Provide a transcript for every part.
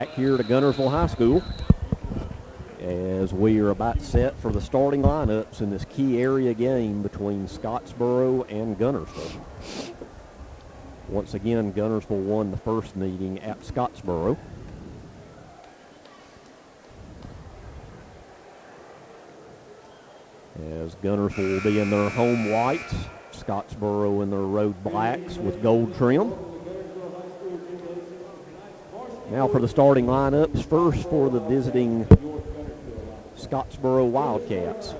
Back here to Guntersville High School as we are about set for the starting lineups in this key area game between Scottsboro and Guntersville. Once again, Guntersville won the first meeting at Scottsboro. As Guntersville will be in their home whites, Scottsboro in their road blacks with gold trim. Now for the starting lineups, first for the visiting Scottsboro Wildcats.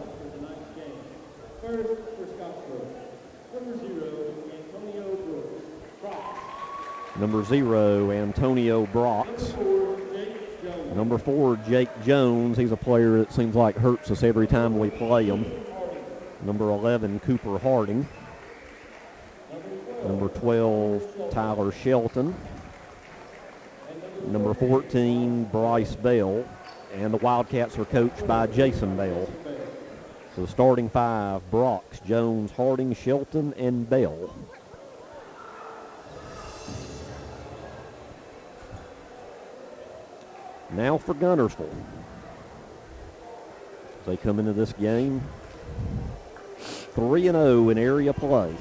Number 0, Antonio Brooks. Number 4, Jake Jones. He's a player that seems like hurts us every time we play him. Number 11, Cooper Harding. Number 12, Tyler Shelton. Number 14, Bryce Bell. And the Wildcats are coached by Jason Bell. So the starting 5, Brooks, Jones, Harding, Shelton, and Bell. Now for Guntersville. They come into this game 3-0 in area play.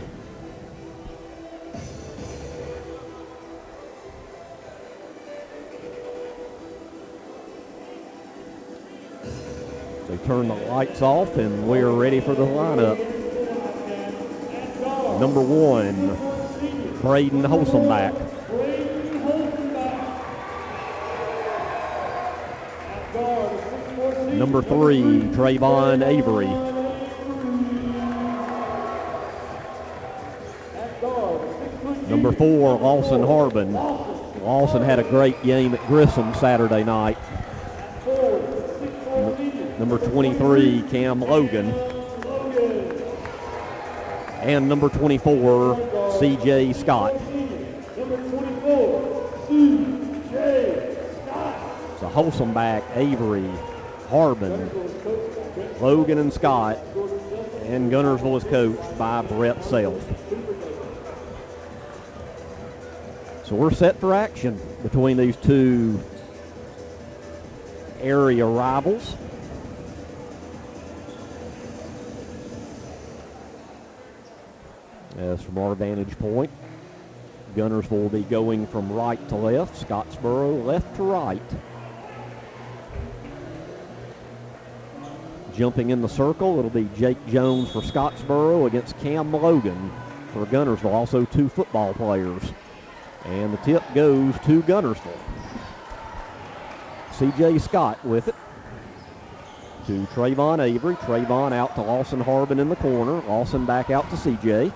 They turn the lights off and we are ready for the lineup. Number 1, Braden Holsomback. Number 3, Trayvon Avery. Number 4, Lawson Harbin. Lawson had a great game at Grissom Saturday night. Number 23, Cam Logan. And number 24, C.J. Scott. So Holsomback, Avery, Harbin, Logan, and Scott. And Guntersville is coached by Brett Self. So we're set for action between these two area rivals. As from our vantage point, Guntersville will be going from right to left, Scottsboro left to right. Jumping in the circle, it'll be Jake Jones for Scottsboro against Cam Logan for Guntersville, also 2 football players. And the tip goes to Guntersville. C.J. Scott with it to Trayvon Avery. Trayvon out to Lawson Harbin in the corner. Lawson back out to C.J.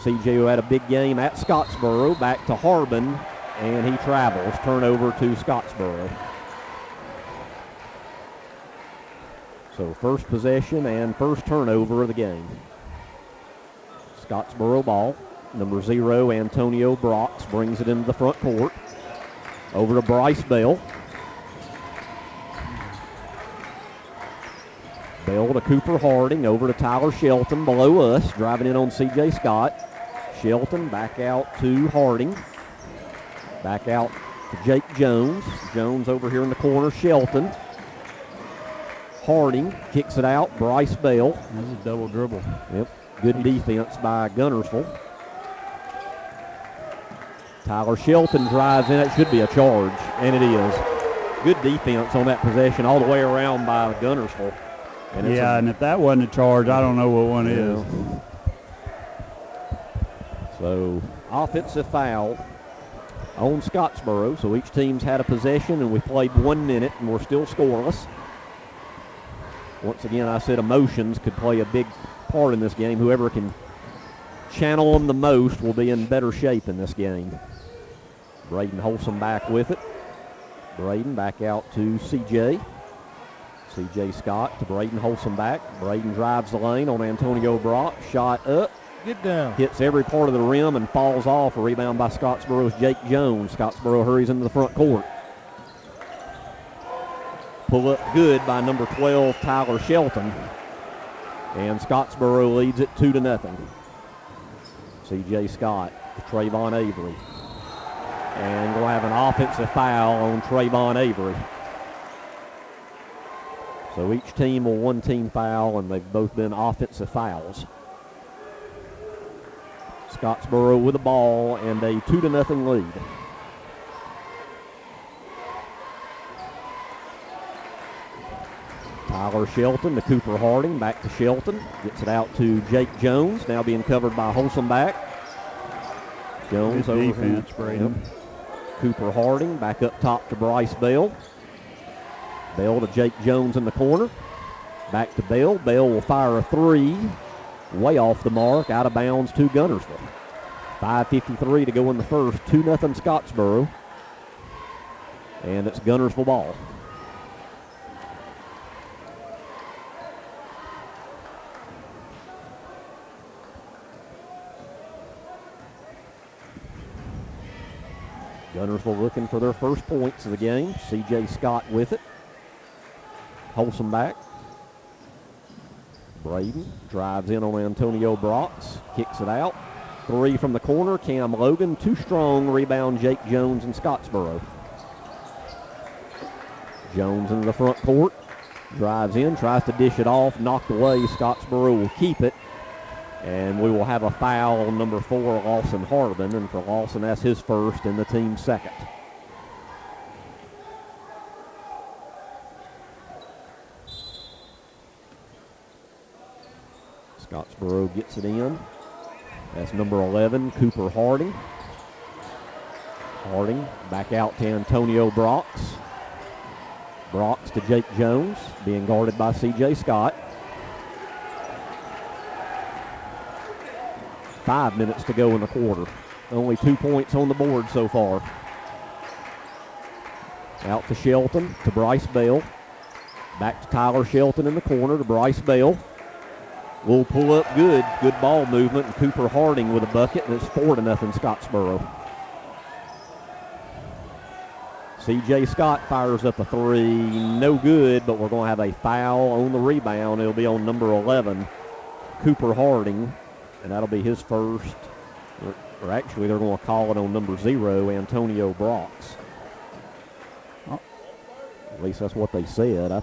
C.J. who had a big game at Scottsboro, back to Harbin, and he travels. Turnover to Scottsboro. So first possession and first turnover of the game. Scottsboro ball. Number 0, Antonio Brooks brings it into the front court. Over to Bryce Bell. Bell to Cooper Harding. Over to Tyler Shelton below us. Driving in on C.J. Scott. Shelton back out to Harding. Back out to Jake Jones. Jones over here in the corner. Shelton. Harding kicks it out. Bryce Bell. This is a double dribble. Yep. Good defense by Guntersville. Tyler Shelton drives in. It should be a charge, and it is. Good defense on that possession all the way around by Guntersville. And and if that wasn't a charge, I don't know what one is. So offensive foul on Scottsboro. So each team's had a possession, and we played 1 minute, and we're still scoreless. Once again, I said emotions could play a big part in this game. Whoever can channel them the most will be in better shape in this game. Braden Holsomback with it. Braden back out to C.J. C.J. Scott to Braden Holsomback. Braden drives the lane on Antonio Brock. Shot up. Get down. Hits every part of the rim and falls off. A rebound by Scottsboro's Jake Jones. Scottsboro hurries into the front court. Pull up good by number 12, Tyler Shelton. And Scottsboro leads it 2-0. C.J. Scott to Trayvon Avery. And we'll have an offensive foul on Trayvon Avery. So each team will one team foul, and they've both been offensive fouls. Scottsboro with the ball and a 2-0 lead. Tyler Shelton to Cooper Harding, back to Shelton. Gets it out to Jake Jones, now being covered by Holsomback. Jones Good over defense, Braden. Cooper Harding, back up top to Bryce Bell. Bell to Jake Jones in the corner. Back to Bell. Bell will fire a three. Way off the mark, out of bounds to Guntersville. 5:53 to go in the first. 2-0 Scottsboro. And it's Guntersville ball. Guntersville looking for their first points of the game. C.J. Scott with it. Holsomback. Braden drives in on Antonio Brox. Kicks it out. Three from the corner. Cam Logan. Too strong. Rebound Jake Jones in Scottsboro. Jones into the front court. Drives in. Tries to dish it off. Knocked away. Scottsboro will keep it. And we will have a foul on number 4, Lawson Harbin. And for Lawson, that's his first and the team's second. Scottsboro gets it in. That's number 11, Cooper Harding. Harding back out to Antonio Brox. Brox to Jake Jones, being guarded by C.J. Scott. 5 minutes to go in the quarter. Only 2 points on the board so far. Out to Shelton, to Bryce Bell. Back to Tyler Shelton in the corner to Bryce Bell. Will pull up good. Good ball movement. And Cooper Harding with a bucket, and it's 4-0 Scottsboro. C.J. Scott fires up a three. No good, but we're going to have a foul on the rebound. It'll be on number 11, Cooper Harding, and that'll be his first. Or actually, they're going to call it on number 0, Antonio Brox. At least that's what they said. I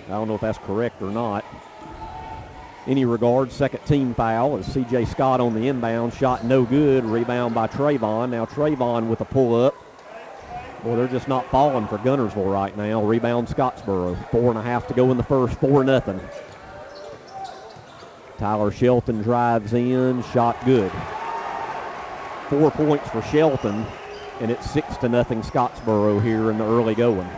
don't know if that's correct or not. Any regard, second team foul is C.J. Scott on the inbound. Shot no good. Rebound by Trayvon. Now Trayvon with a pull-up. Boy, they're just not falling for Guntersville right now. Rebound Scottsboro. 4.5 to go in the first. 4-0. Tyler Shelton drives in. Shot good. 4 points for Shelton, and it's 6-0 Scottsboro here in the early going.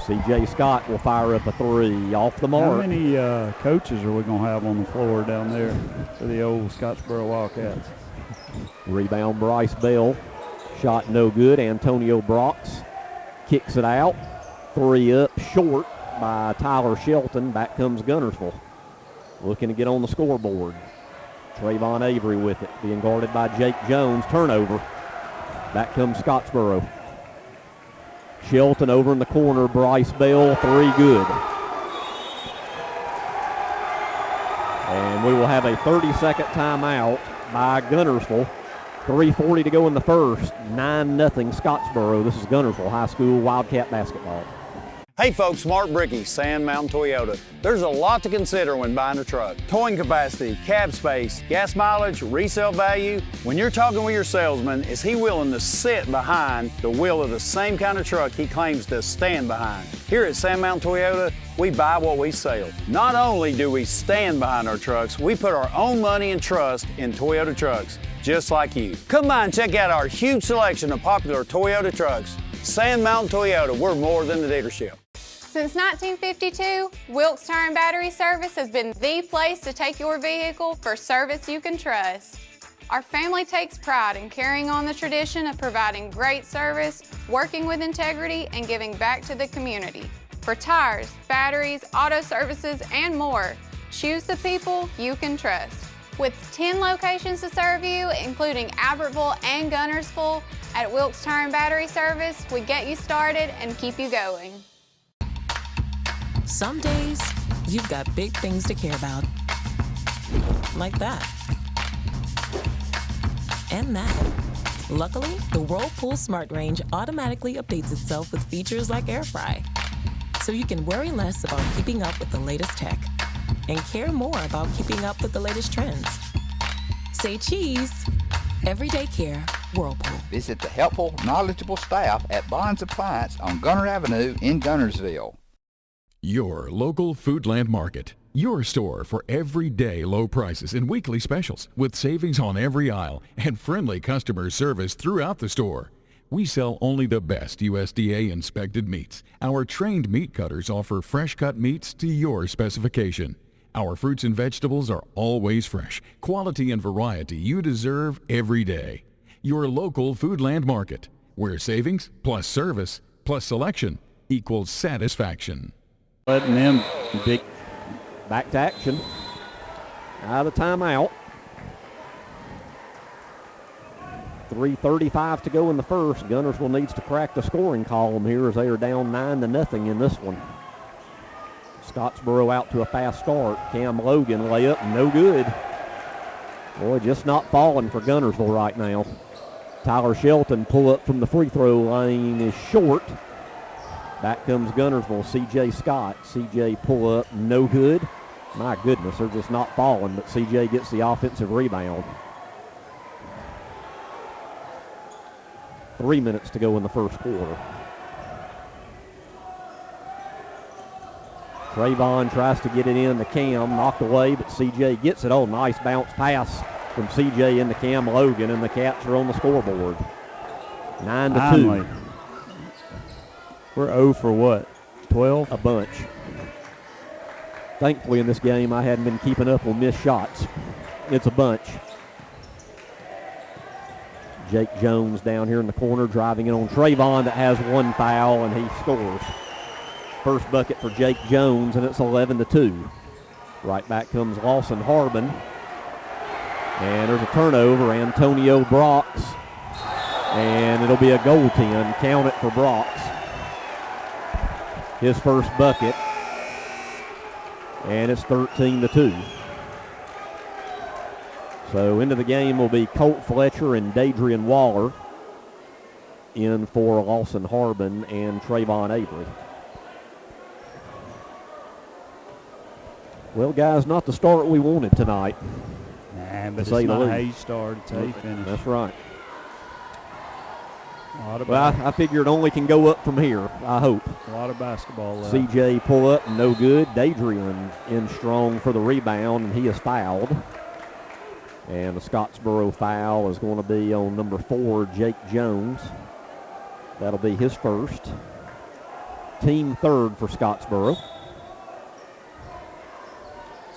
C.J. Scott will fire up a three off the mark. How many coaches are we going to have on the floor down there for the old Scottsboro Wildcats? Rebound Bryce Bell. Shot no good. Antonio Brox kicks it out. Three up short by Tyler Shelton. Back comes Guntersville. Looking to get on the scoreboard. Trayvon Avery with it. Being guarded by Jake Jones. Turnover. Back comes Scottsboro. Shelton over in the corner. Bryce Bell. Three good. And we will have a 30-second timeout by Guntersville. 3:40 to go in the first. 9-0 Scottsboro. This is Guntersville High School Wildcat basketball. Hey folks, Mark Brickey, Sand Mountain Toyota. There's a lot to consider when buying a truck. Towing capacity, cab space, gas mileage, resale value. When you're talking with your salesman, is he willing to sit behind the wheel of the same kind of truck he claims to stand behind? Here at Sand Mountain Toyota, we buy what we sell. Not only do we stand behind our trucks, we put our own money and trust in Toyota trucks, just like you. Come by and check out our huge selection of popular Toyota trucks. Sand Mountain Toyota, we're more than a dealership. Since 1952, Wilkes Tire and Battery Service has been the place to take your vehicle for service you can trust. Our family takes pride in carrying on the tradition of providing great service, working with integrity, and giving back to the community. For tires, batteries, auto services, and more, choose the people you can trust. With 10 locations to serve you, including Albertville and Guntersville, at Wilkes Tire and Battery Service, we get you started and keep you going. Some days, you've got big things to care about. Like that. and that. Luckily, the Whirlpool Smart Range automatically updates itself with features like Air Fry. So you can worry less about keeping up with the latest tech and care more about keeping up with the latest trends. Say cheese. Everyday care, Whirlpool. Visit the helpful, knowledgeable staff at Bonds Appliance on Gunter Avenue in Guntersville. Your local Foodland Market. Your store for everyday low prices and weekly specials with savings on every aisle and friendly customer service throughout the store. We sell only the best USDA inspected meats. Our trained meat cutters offer fresh cut meats to your specification. Our fruits and vegetables are always fresh, quality and variety you deserve every day. Your local Foodland Market, where savings plus service plus selection equals satisfaction. Letting them Big back to action. Out of the timeout. 3:35 to go in the first. Guntersville needs to crack the scoring column here as they are down 9-0 in this one. Scottsboro out to a fast start. Cam Logan layup, no good. Boy, just not falling for Guntersville right now. Tyler Shelton pull up from the free throw line is short. Back comes Guntersville, C.J. Scott. C.J. pull up, no good. My goodness, they're just not falling, but C.J. gets the offensive rebound. 3 minutes to go in the first quarter. Trayvon tries to get it in to Cam, knocked away, but C.J. gets it. Oh, nice bounce pass from C.J. into Cam Logan, and the Cats are on the scoreboard. 9-2. Finally. We're 0 for what, 12? A bunch. Thankfully in this game I hadn't been keeping up on missed shots. It's a bunch. Jake Jones down here in the corner driving it on Trayvon that has one foul, and he scores. First bucket for Jake Jones, and it's 11-2. Right back comes Lawson Harbin. And there's a turnover, Antonio Brox. And it'll be a goaltend. Count it for Brox. His first bucket. And it's 13-2. So into the game will be Colt Fletcher and Dadrian Waller in for Lawson Harbin and Trayvon Avery. Well, guys, not the start we wanted tonight. Nah, but it's not how you start, it's how you finish. That's right. Well, I figure it only can go up from here, I hope. A lot of basketball left. C.J. pull up, no good. Dadrian in strong for the rebound, and he is fouled. And the Scottsboro foul is going to be on number 4, Jake Jones. That'll be his first. Team third for Scottsboro.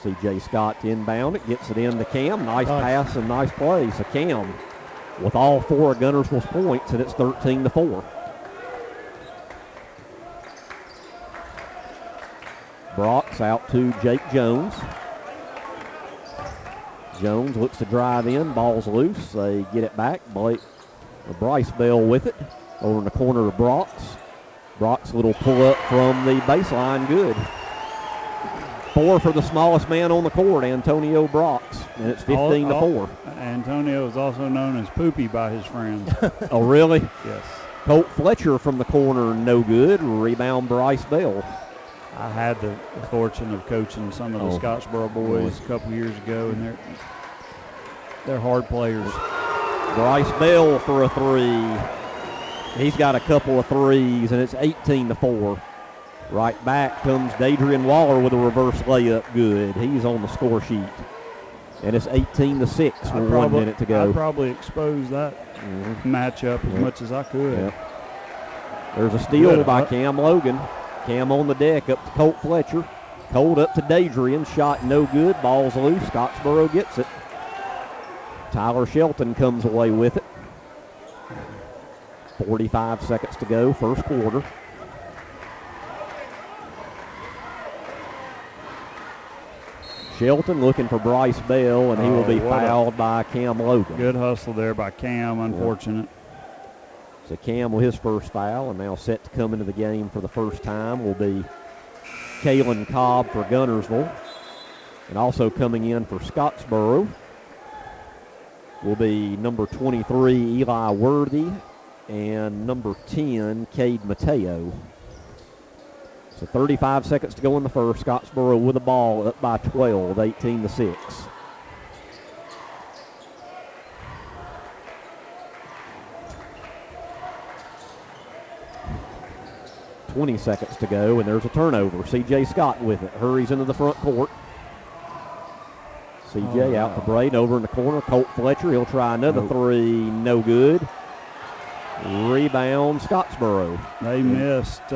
C.J. Scott to inbound it, gets it in to Cam. Nice pass and nice play. So Cam with all 4 of Guntersville's points, and it's 13-4. Brox out to Jake Jones. Jones looks to drive in, ball's loose. They get it back. Bryce Bell with it over in the corner of Brox. Brox little pull up from the baseline, good. 4 for the smallest man on the court, Antonio Brox, and it's 15-4. Antonio is also known as Poopy by his friends. Oh, really? Yes. Colt Fletcher from the corner, no good. Rebound, Bryce Bell. I had the fortune of coaching some of the Scottsboro boys a couple years ago, and they're hard players. Bryce Bell for a 3. He's got a couple of threes, and it's 18-4. Right back comes Dadrian Waller with a reverse layup, good. He's on the score sheet. And it's 18-6 with 1 minute to go. I probably exposed that matchup as much as I could. Yep. There's a steal by Cam Logan. Cam on the deck up to Colt Fletcher. Colt up to Dadrian. Shot no good. Ball's loose. Scottsboro gets it. Tyler Shelton comes away with it. 45 seconds to go, first quarter. Shelton looking for Bryce Bell, and he will be fouled by Cam Logan. Good hustle there by Cam, unfortunate. So Cam with his first foul, and now set to come into the game for the first time will be Kalen Cobb for Guntersville. And also coming in for Scottsboro will be number 23, Eli Worthy, and number 10, Cade Mateo. So 35 seconds to go in the first. Scottsboro with the ball up by 12, 18-6. 20 seconds to go, and there's a turnover. C.J. Scott with it. Hurries into the front court. C.J. out to Braden, over in the corner. Colt Fletcher, he'll try another three. No good. Rebound, Scottsboro. They missed.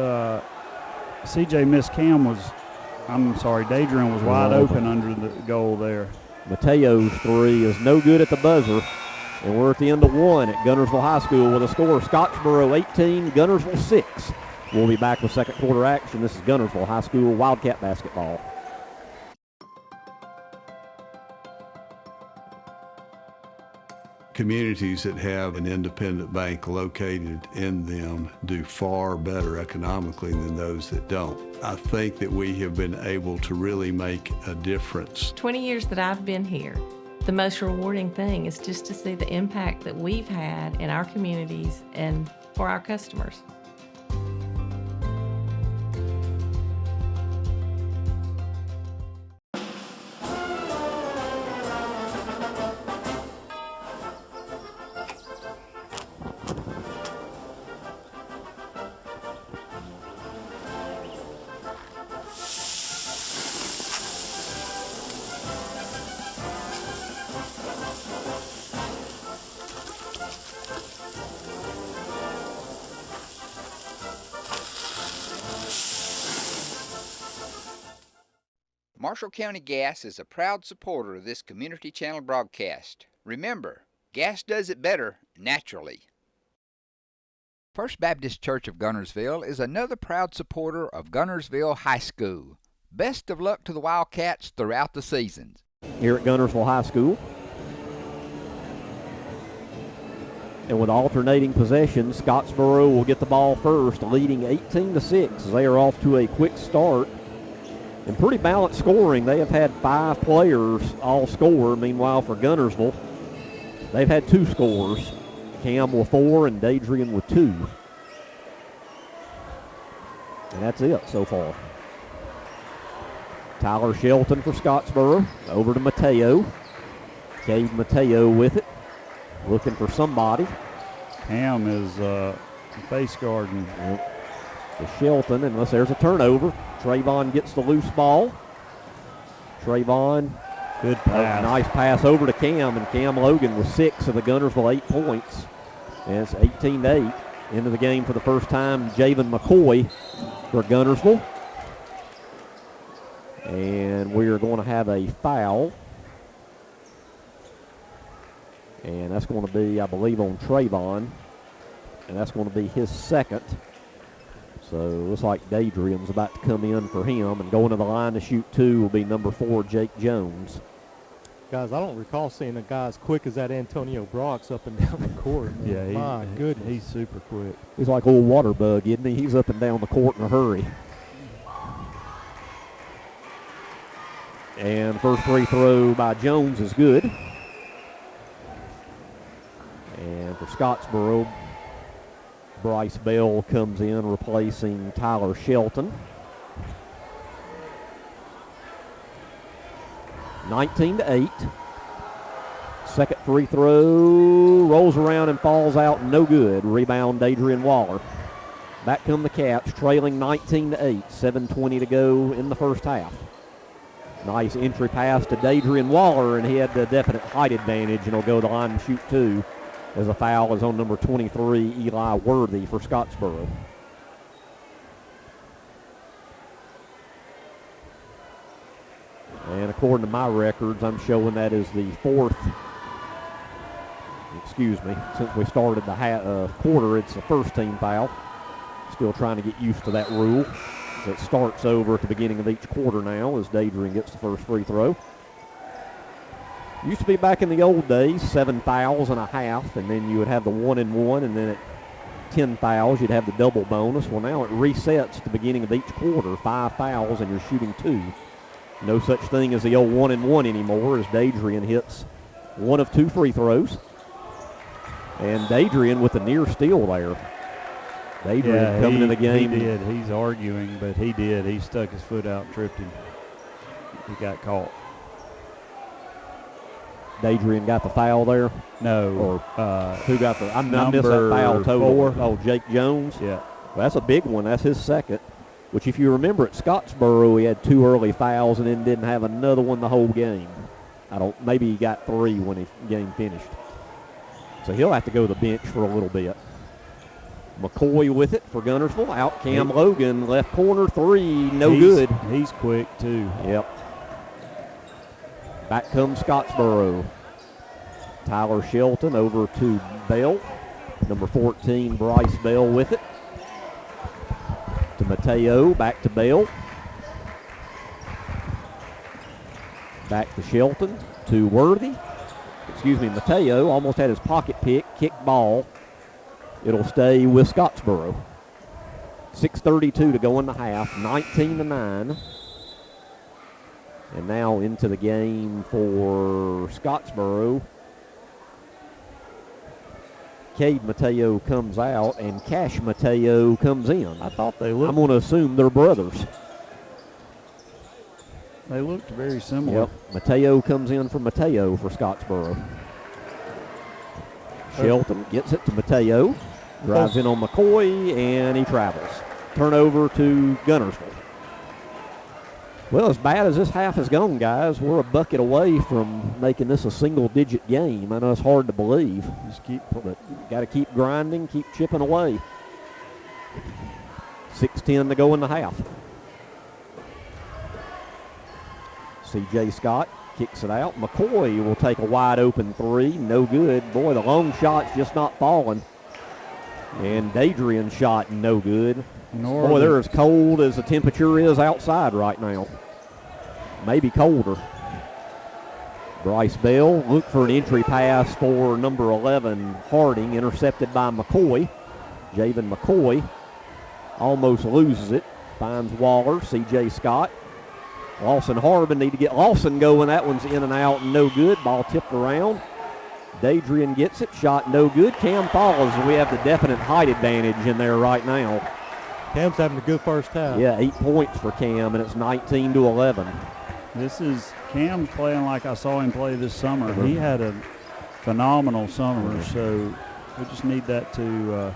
C.J. missed. Dadrian was wide open under the goal there. Mateo's three is no good at the buzzer. And we're at the end of one at Guntersville High School with a score Scottsboro 18, Guntersville 6. We'll be back with second quarter action. This is Guntersville High School Wildcat basketball. Communities that have an independent bank located in them do far better economically than those that don't. I think that we have been able to really make a difference. 20 years that I've been here, the most rewarding thing is just to see the impact that we've had in our communities and for our customers. Marshall County Gas is a proud supporter of this Community Channel broadcast. Remember, gas does it better naturally. First Baptist Church of Guntersville is another proud supporter of Guntersville High School. Best of luck to the Wildcats throughout the seasons. Here at Guntersville High School. And with alternating possessions, Scottsboro will get the ball first, leading 18-6. They are off to a quick start. And pretty balanced scoring. They have had 5 players all score. Meanwhile, for Guntersville, they've had 2 scores. Cam with 4 and Dadrian with 2. And that's it so far. Tyler Shelton for Scottsboro. Over to Mateo. Cade Mateo with it. Looking for somebody. Cam is face guarding. To Shelton, unless there's a turnover. Trayvon gets the loose ball. Trayvon, good pass. Nice pass over to Cam, and Cam Logan with 6 of the Guntersville 8 points. And it's 18-8 into the game for the first time. Javen McCoy for Guntersville. And we are going to have a foul. And that's going to be, I believe, on Trayvon. And that's going to be his second. So it looks like Dadrian's about to come in for him, and going to the line to shoot 2 will be number 4, Jake Jones. Guys, I don't recall seeing a guy as quick as that Antonio Brox up and down the court. Yeah, my goodness. He's super quick. He's like a little water bug, isn't he? He's up and down the court in a hurry. And first free throw by Jones is good. And for Scottsboro, Bryce Bell comes in replacing Tyler Shelton. 19-8. Second free throw rolls around and falls out, no good. Rebound, Dadrian Waller. Back come the Caps, trailing 19-8. 7:20 to go in the first half. Nice entry pass to Dadrian Waller, and he had the definite height advantage, and he'll go to the line and shoot 2. As a foul is on number 23, Eli Worthy for Scottsboro. And according to my records, I'm showing that is the 4th, since we started the quarter, it's the first team foul. Still trying to get used to that rule. So it starts over at the beginning of each quarter now as Dadrian gets the first free throw. Used to be back in the old days, 7 fouls and a half, and then you would have the 1-and-1, and then at 10 fouls, you'd have the double bonus. Well, now it resets at the beginning of each quarter, 5 fouls, and you're shooting 2. No such thing as the old 1-and-1 anymore, as Dadrian hits one of 2 free throws. And Dadrian with a near steal there. Dadrian coming in the game. He did. He's arguing, but he did. He stuck his foot out and tripped him. He got caught. Dadrian got the foul there? No. Or who got the – I missed that foul total. 4. Oh, Jake Jones? Yeah. Well, that's a big one. That's his second. Which, if you remember, at Scottsboro, he had 2 early fouls and then didn't have another one the whole game. Maybe he got 3 when the game finished. So he'll have to go to the bench for a little bit. McCoy with it for Guntersville. Out Cam Logan, left corner, 3, no good. He's quick, too. Yep. Back comes Scottsboro. Tyler Shelton over to Bell. Number 14, Bryce Bell with it. To Mateo, back to Bell. Back to Shelton, to Worthy. Mateo almost had his pocket pick, kicked ball. It'll stay with Scottsboro. 6:32 to go in the half, 19-9. And now into the game for Scottsboro. Cade Mateo comes out and Cash Mateo comes in. I thought they looked. I'm going to assume they're brothers. They looked very similar. Yep. Mateo comes in for Mateo for Scottsboro. Shelton gets it to Mateo. Drives in on McCoy, and he travels. Turnover to Guntersville. Well, as bad as this half has gone, guys, we're a bucket away from making this a single-digit game. I know it's hard to believe. But got to keep grinding, keep chipping away. 6:10 to go in the half. C.J. Scott kicks it out. McCoy will take a wide-open 3. No good. Boy, the long shot's just not falling. And Dadrian's shot, no good. Boy, they're as cold as the temperature is outside right now. Maybe colder. Bryce Bell look for an entry pass for number 11, Harding, intercepted by McCoy. Javen McCoy almost loses it. Finds Waller, C.J. Scott. Lawson Harbin need to get Lawson going. That one's in and out and no good. Ball tipped around. Dadrian gets it. Shot no good. Cam follows. We have the definite height advantage in there right now. Cam's having a good first half. Yeah, 8 points for Cam, and it's 19-11. Cam's playing like I saw him play this summer. He had a phenomenal summer, so we just need that to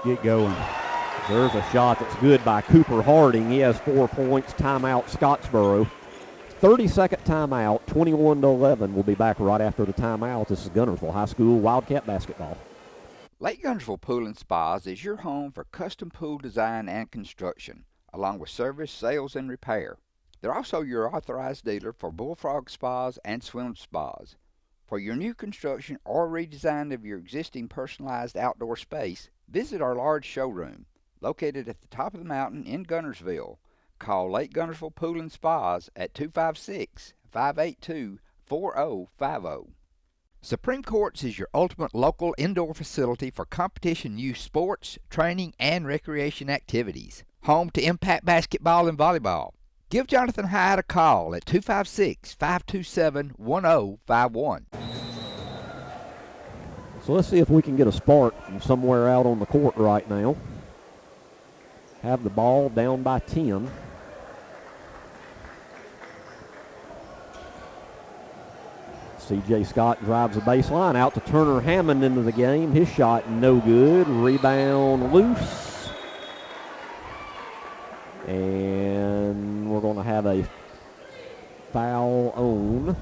get going. There's a shot that's good by Cooper Harding. He has 4 points. Timeout, Scottsboro. 30-second timeout, 21-11. We'll be back right after the timeout. This is Guntersville High School Wildcat basketball. Lake Guntersville Pool and Spas is your home for custom pool design and construction, along with service, sales, and repair. They're also your authorized dealer for bullfrog spas and swim spas. For your new construction or redesign of your existing personalized outdoor space, visit our large showroom, located at the top of the mountain in Guntersville. Call Lake Guntersville Pool and Spas at 256-582-4050. Supreme Courts is your ultimate local indoor facility for competition youth sports, training, and recreation activities. Home to Impact Basketball and Volleyball. Give Jonathan Hyde a call at 256-527-1051. So let's see if we can get a spark from somewhere out on the court right now. Have the ball down by 10. C.J. Scott drives the baseline out to Turner Hammond into the game. His shot no good. Rebound loose. And we're going to have a foul on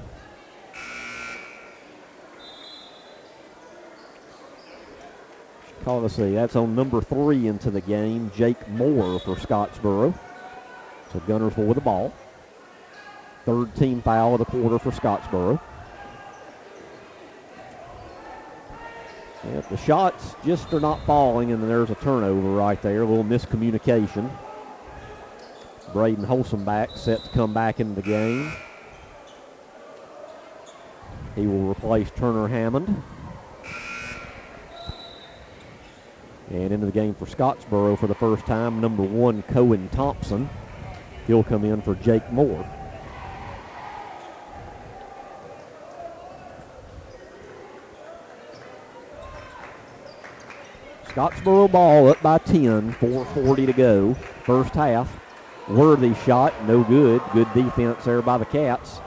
let's see, that's on number 3 into the game, Jake Moore for Scottsboro. So Guntersville with the ball. 3rd team foul of the quarter for Scottsboro. Yep, the shots just are not falling, and there's a turnover right there, a little miscommunication. Braden Holsomback set to come back into the game. He will replace Turner Hammond. And into the game for Scottsboro for the first time, number 1, Cohen Thompson. He'll come in for Jake Moore. Scottsboro ball up by 10, 4:40 to go. First half. Worthy shot, no good. Good defense there by the Cats.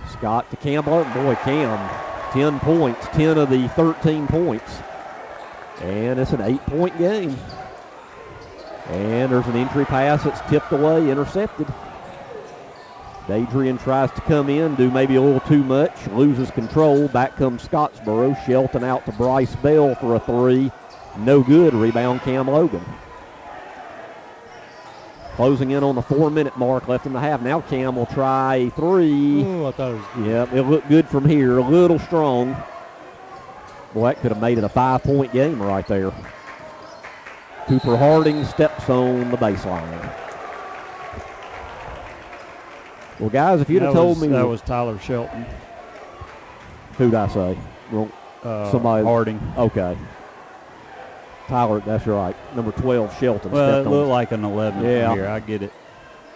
Scott to Campbell. Boy, Cam, 10 points, 10 of the 13 points. And it's an 8-point game. And there's an entry pass that's tipped away, intercepted. Adrian tries to come in, do maybe a little too much, loses control. Back comes Scottsboro. Shelton out to Bryce Bell for a three. No good. Rebound Cam Logan. Closing in on the 4-minute mark left in the half. Now Cam will try a three. Oh, I thought it was good. Yep, it looked good from here. A little strong. Boy, that could have made it a 5-point game right there. Cooper Harding steps on the baseline. Well, guys, if you'd have told me. That was Tyler Shelton. Who'd I say? Well, somebody. Harding. Okay. Tyler, that's right. Number 12, Shelton. Well, it looked like an 11 from here. I get it.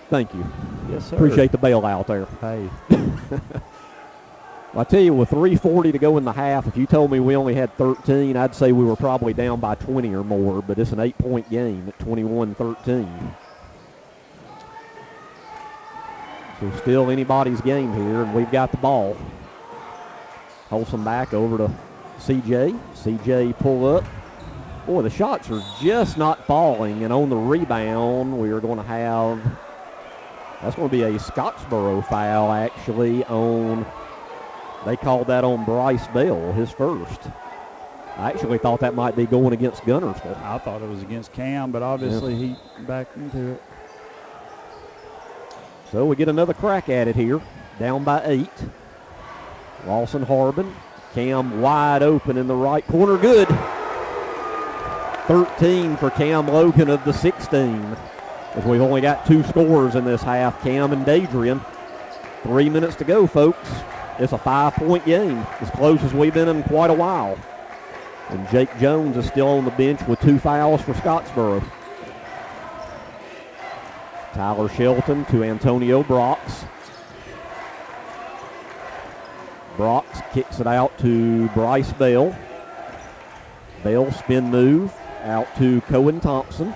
Thank you. Yes, sir. Appreciate the bailout there. Hey. I tell you, with 3:40 to go in the half, if you told me we only had 13, I'd say we were probably down by 20 or more, but it's an 8-point game at 21-13. So still anybody's game here, and we've got the ball. Holsom back over to CJ. CJ pull up. Boy, the shots are just not falling, and on the rebound, we are going to have, that's going to be a Scottsboro foul, actually, on, they called that on Bryce Bell, his first. I actually thought that might be going against Guntersville. I thought it was against Cam, but obviously he backed into it. So we get another crack at it here, down by 8. Lawson Harbin, Cam wide open in the right corner, good. 13 for Cam Logan of the 16. As we've only got 2 scorers in this half, Cam and Dadrian. 3 minutes to go, folks. It's a 5-point game, as close as we've been in quite a while. And Jake Jones is still on the bench with 2 fouls for Scottsboro. Tyler Shelton to Antonio Brox. Brox kicks it out to Bryce Bell. Bell spin move out to Cohen Thompson.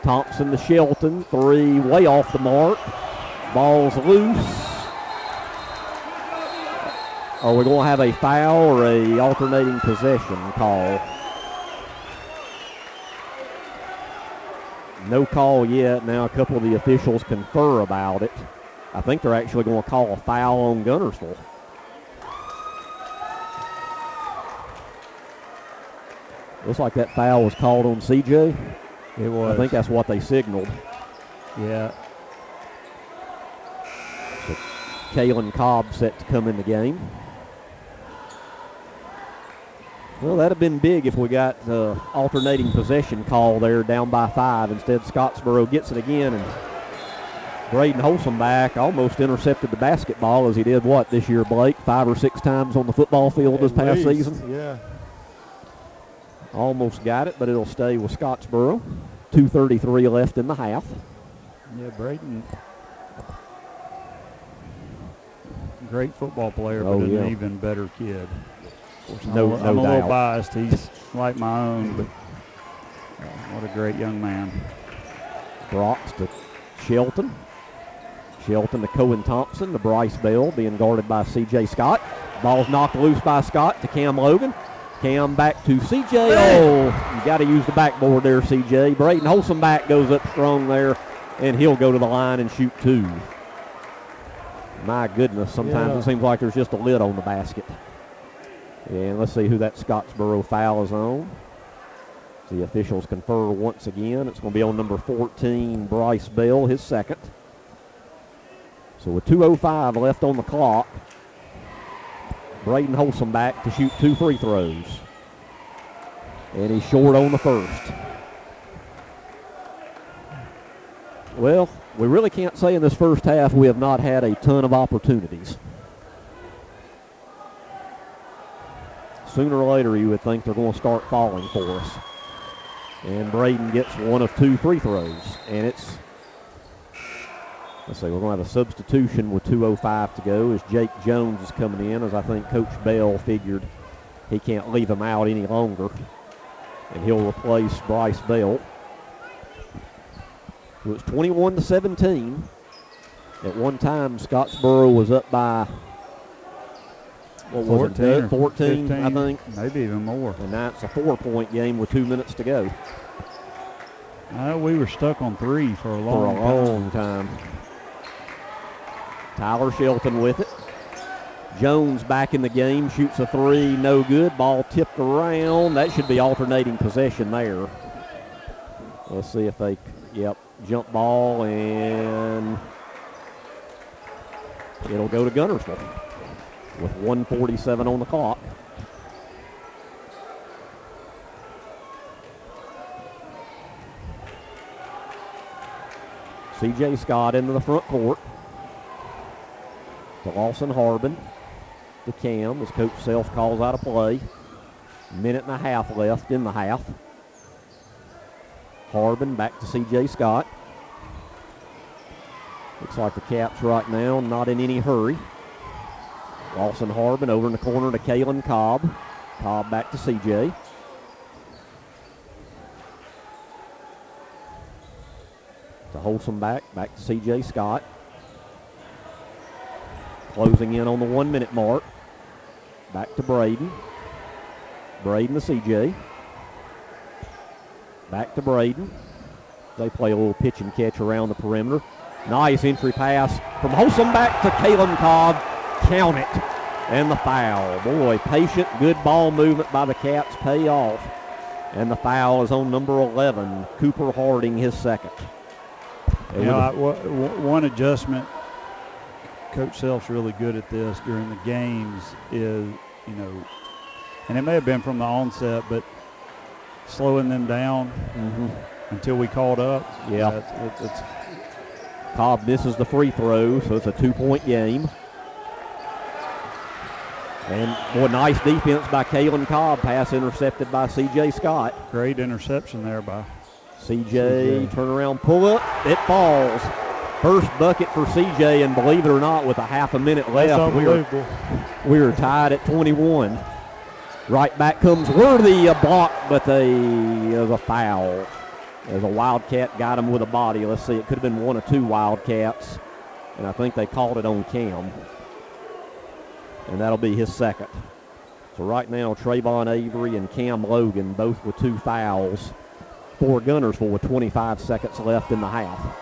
Thompson to Shelton. 3 way off the mark. Ball's loose. Are we going to have a foul or a alternating possession call? No call yet. Now a couple of the officials confer about it. I think they're actually going to call a foul on Guntersville. Looks like that foul was called on CJ. It was. I think that's what they signaled. Yeah. So Kalen Cobb set to come in the game. Well, that'd have been big if we got the alternating possession call there down by 5. Instead, Scottsboro gets it again, and Braden Holsom back almost intercepted the basketball as he did, this year, Blake? 5 or 6 times on the football field this past season? Yeah. Almost got it, but it'll stay with Scottsboro. 2:33 left in the half. Yeah, Braden, great football player, but an even better kid. I'm a little biased. He's like my own, but what a great young man. Brox to Shelton. Shelton to Cohen Thompson to Bryce Bell, being guarded by C.J. Scott. Ball's knocked loose by Scott to Cam Logan. Cam back to C.J. Oh, you got to use the backboard there, C.J. Braden Holsom back goes up strong there, and he'll go to the line and shoot 2. My goodness, sometimes it seems like there's just a lid on the basket. And let's see who that Scottsboro foul is on. The officials confer once again. It's going to be on number 14, Bryce Bell, his second. So with 2:05 left on the clock, Braden Holsom back to shoot 2 free throws. And he's short on the first. Well, we really can't say in this first half we have not had a ton of opportunities. Sooner or later, you would think they're going to start falling for us. And Braden gets 1 of 2 free throws. And it's, let's see, we're going to have a substitution with 2:05 to go as Jake Jones is coming in, as I think Coach Bell figured he can't leave him out any longer. and he'll replace Bryce Bell. So it's 21-17. At one time, Scottsboro was up by, what was 14 it, or 14, 15, I think. maybe even more. And now it's a 4-point game with 2 minutes to go. We were stuck on 3 for a long time. long time. Tyler Shelton with it. Jones back in the game, shoots a 3, no good. Ball tipped around. That should be alternating possession there. Let's see if they, jump ball, and it'll go to Guntersville with 1:47 on the clock. C.J. Scott into the front court. To Lawson Harbin. To Cam as Coach Self calls out a play. Minute and a half left in the half. Harbin back to C.J. Scott. Looks like the Caps right now not in any hurry. Lawson Harbin over in the corner to Kalen Cobb. Cobb back to C.J. To Holsom back to C.J. Scott. Closing in on the 1 minute mark. Back to Braden. Braden to C.J. Back to Braden. They play a little pitch and catch around the perimeter. Nice entry pass from Holsom back to Kalen Cobb. Count it. And the foul. Boy, patient, good ball movement by the Caps pay off. And the foul is on number 11, Cooper Harding, his second. One adjustment, Coach Self's really good at this during the games is, and it may have been from the onset, but slowing them down until we caught up. Yeah. Cobb misses the free throw, so it's a 2-point game. And, boy, nice defense by Kalen Cobb. Pass intercepted by C.J. Scott. Great interception there by C.J. Turnaround pull-up. It falls. First bucket for C.J., and believe it or not, with a half a minute left, we were tied at 21. Right back comes Worthy, a block, but there's a foul. As a Wildcat got him with a body. Let's see, it could have been one or two Wildcats, and I think they called it on Cam. And that'll be his second. So right now, Trayvon Avery and Cam Logan both with 2 fouls for Guntersville with 25 seconds left in the half.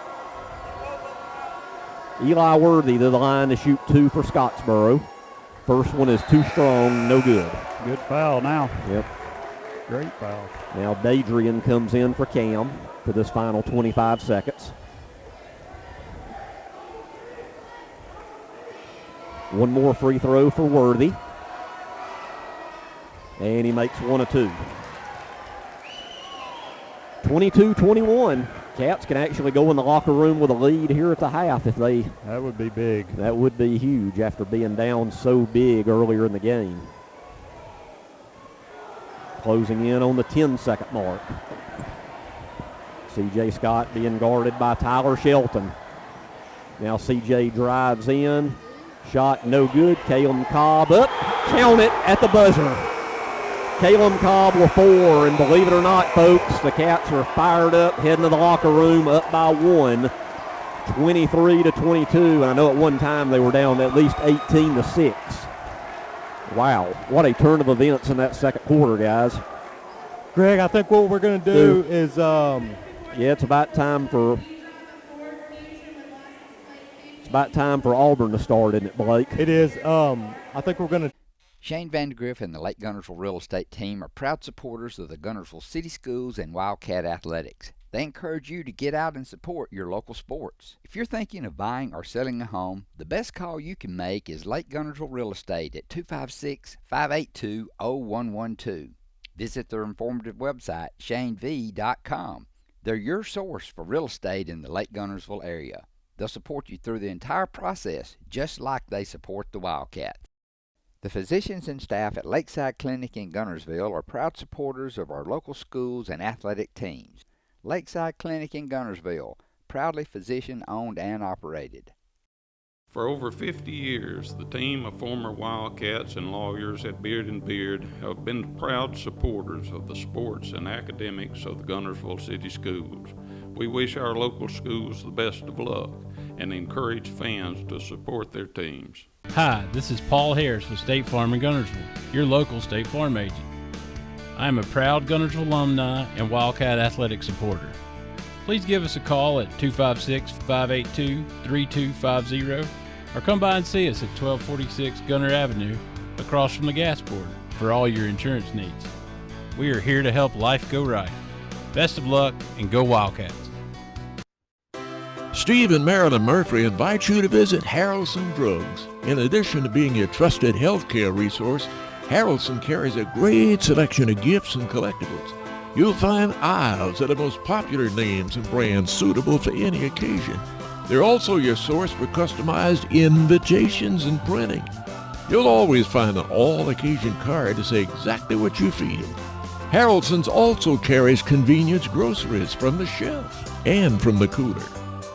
Eli Worthy to the line to shoot 2 for Scottsboro. First one is too strong, no good. Good foul now. Yep. Great foul. Now Dadrian comes in for Cam for this final 25 seconds. One more free throw for Worthy. And he makes 1 of 2. 22-21. Caps can actually go in the locker room with a lead here at the half if they... That would be big. That would be huge after being down so big earlier in the game. Closing in on the 10-second mark. C.J. Scott being guarded by Tyler Shelton. Now C.J. drives in. Shot no good. Caleb Cobb up. Count it at the buzzer. Caleb Cobb with 4, and believe it or not, folks, the Cats are fired up, heading to the locker room, up by 1, 23-22. And I know at one time they were down at least 18-6. Wow, what a turn of events in that second quarter, guys. Greg, I think what we're going to do is it's about time for Auburn to start, isn't it, Blake? It is. I think we're going to. Shane Vandegrift and the Lake Guntersville Real Estate Team are proud supporters of the Guntersville City Schools and Wildcat Athletics. They encourage you to get out and support your local sports. If you're thinking of buying or selling a home, the best call you can make is Lake Guntersville Real Estate at 256-582-0112. Visit their informative website, shanev.com. They're your source for real estate in the Lake Guntersville area. They'll support you through the entire process, just like they support the Wildcats. The physicians and staff at Lakeside Clinic in Guntersville are proud supporters of our local schools and athletic teams. Lakeside Clinic in Guntersville, proudly physician-owned and operated. For over 50 years, the team of former Wildcats and lawyers at Beard & Beard have been proud supporters of the sports and academics of the Guntersville City Schools. We wish our local schools the best of luck and encourage fans to support their teams. Hi, this is Paul Harris with State Farm in Guntersville, your local State Farm agent. I am a proud Guntersville alumni and Wildcat athletic supporter. Please give us a call at 256-582-3250 or come by and see us at 1246 Gunter Avenue across from the gas board for all your insurance needs. We are here to help life go right. Best of luck and go Wildcats. Steve and Marilyn Murphy invite you to visit Harrelson Drugs. In addition to being your trusted healthcare resource, Harrelson carries a great selection of gifts and collectibles. You'll find aisles of the most popular names and brands suitable for any occasion. They're also your source for customized invitations and printing. You'll always find an all-occasion card to say exactly what you feel. Harrelson's also carries convenience groceries from the shelf and from the cooler.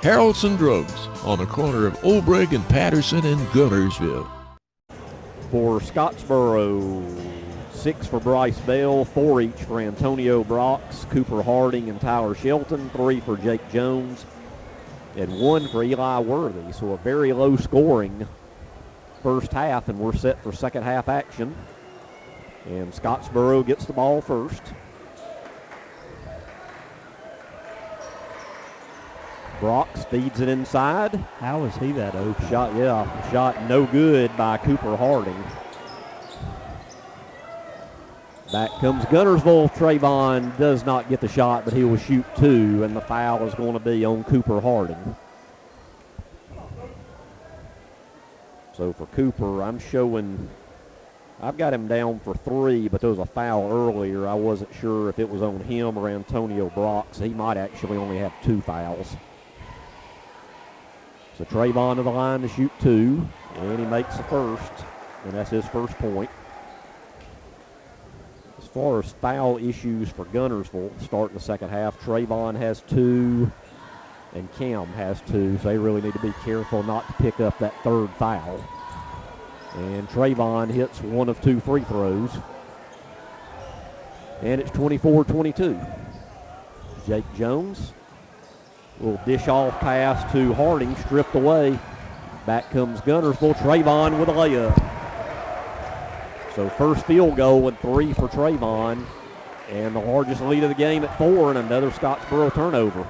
Harrelson Drugs on the corner of Obreg and Patterson in Guntersville. For Scottsboro, 6 for Bryce Bell, 4 each for Antonio Brox, Cooper Harding, and Tyler Shelton, 3 for Jake Jones, and 1 for Eli Worthy. So a very low scoring first half, and we're set for second half action. And Scottsboro gets the ball first. Brox feeds it inside. How is he that open? Shot no good by Cooper Harding. Back comes Guntersville. Trayvon does not get the shot, but he will shoot 2, and the foul is going to be on Cooper Harding. So for Cooper, I've got him down for 3, but there was a foul earlier. I wasn't sure if it was on him or Antonio Brox. He might actually only have 2 fouls. So Trayvon to the line to shoot 2, and he makes the first, and that's his first point. As far as foul issues for Guntersville, starting the second half, Trayvon has 2, and Cam has 2, so they really need to be careful not to pick up that third foul. And Trayvon hits 1 of 2 free throws, and it's 24-22. Jake Jones. Little dish-off pass to Harding, stripped away. Back comes Guntersville. Trayvon with a layup. So first field goal and 3 for Trayvon. And the largest lead of the game at 4, and another Scottsboro turnover.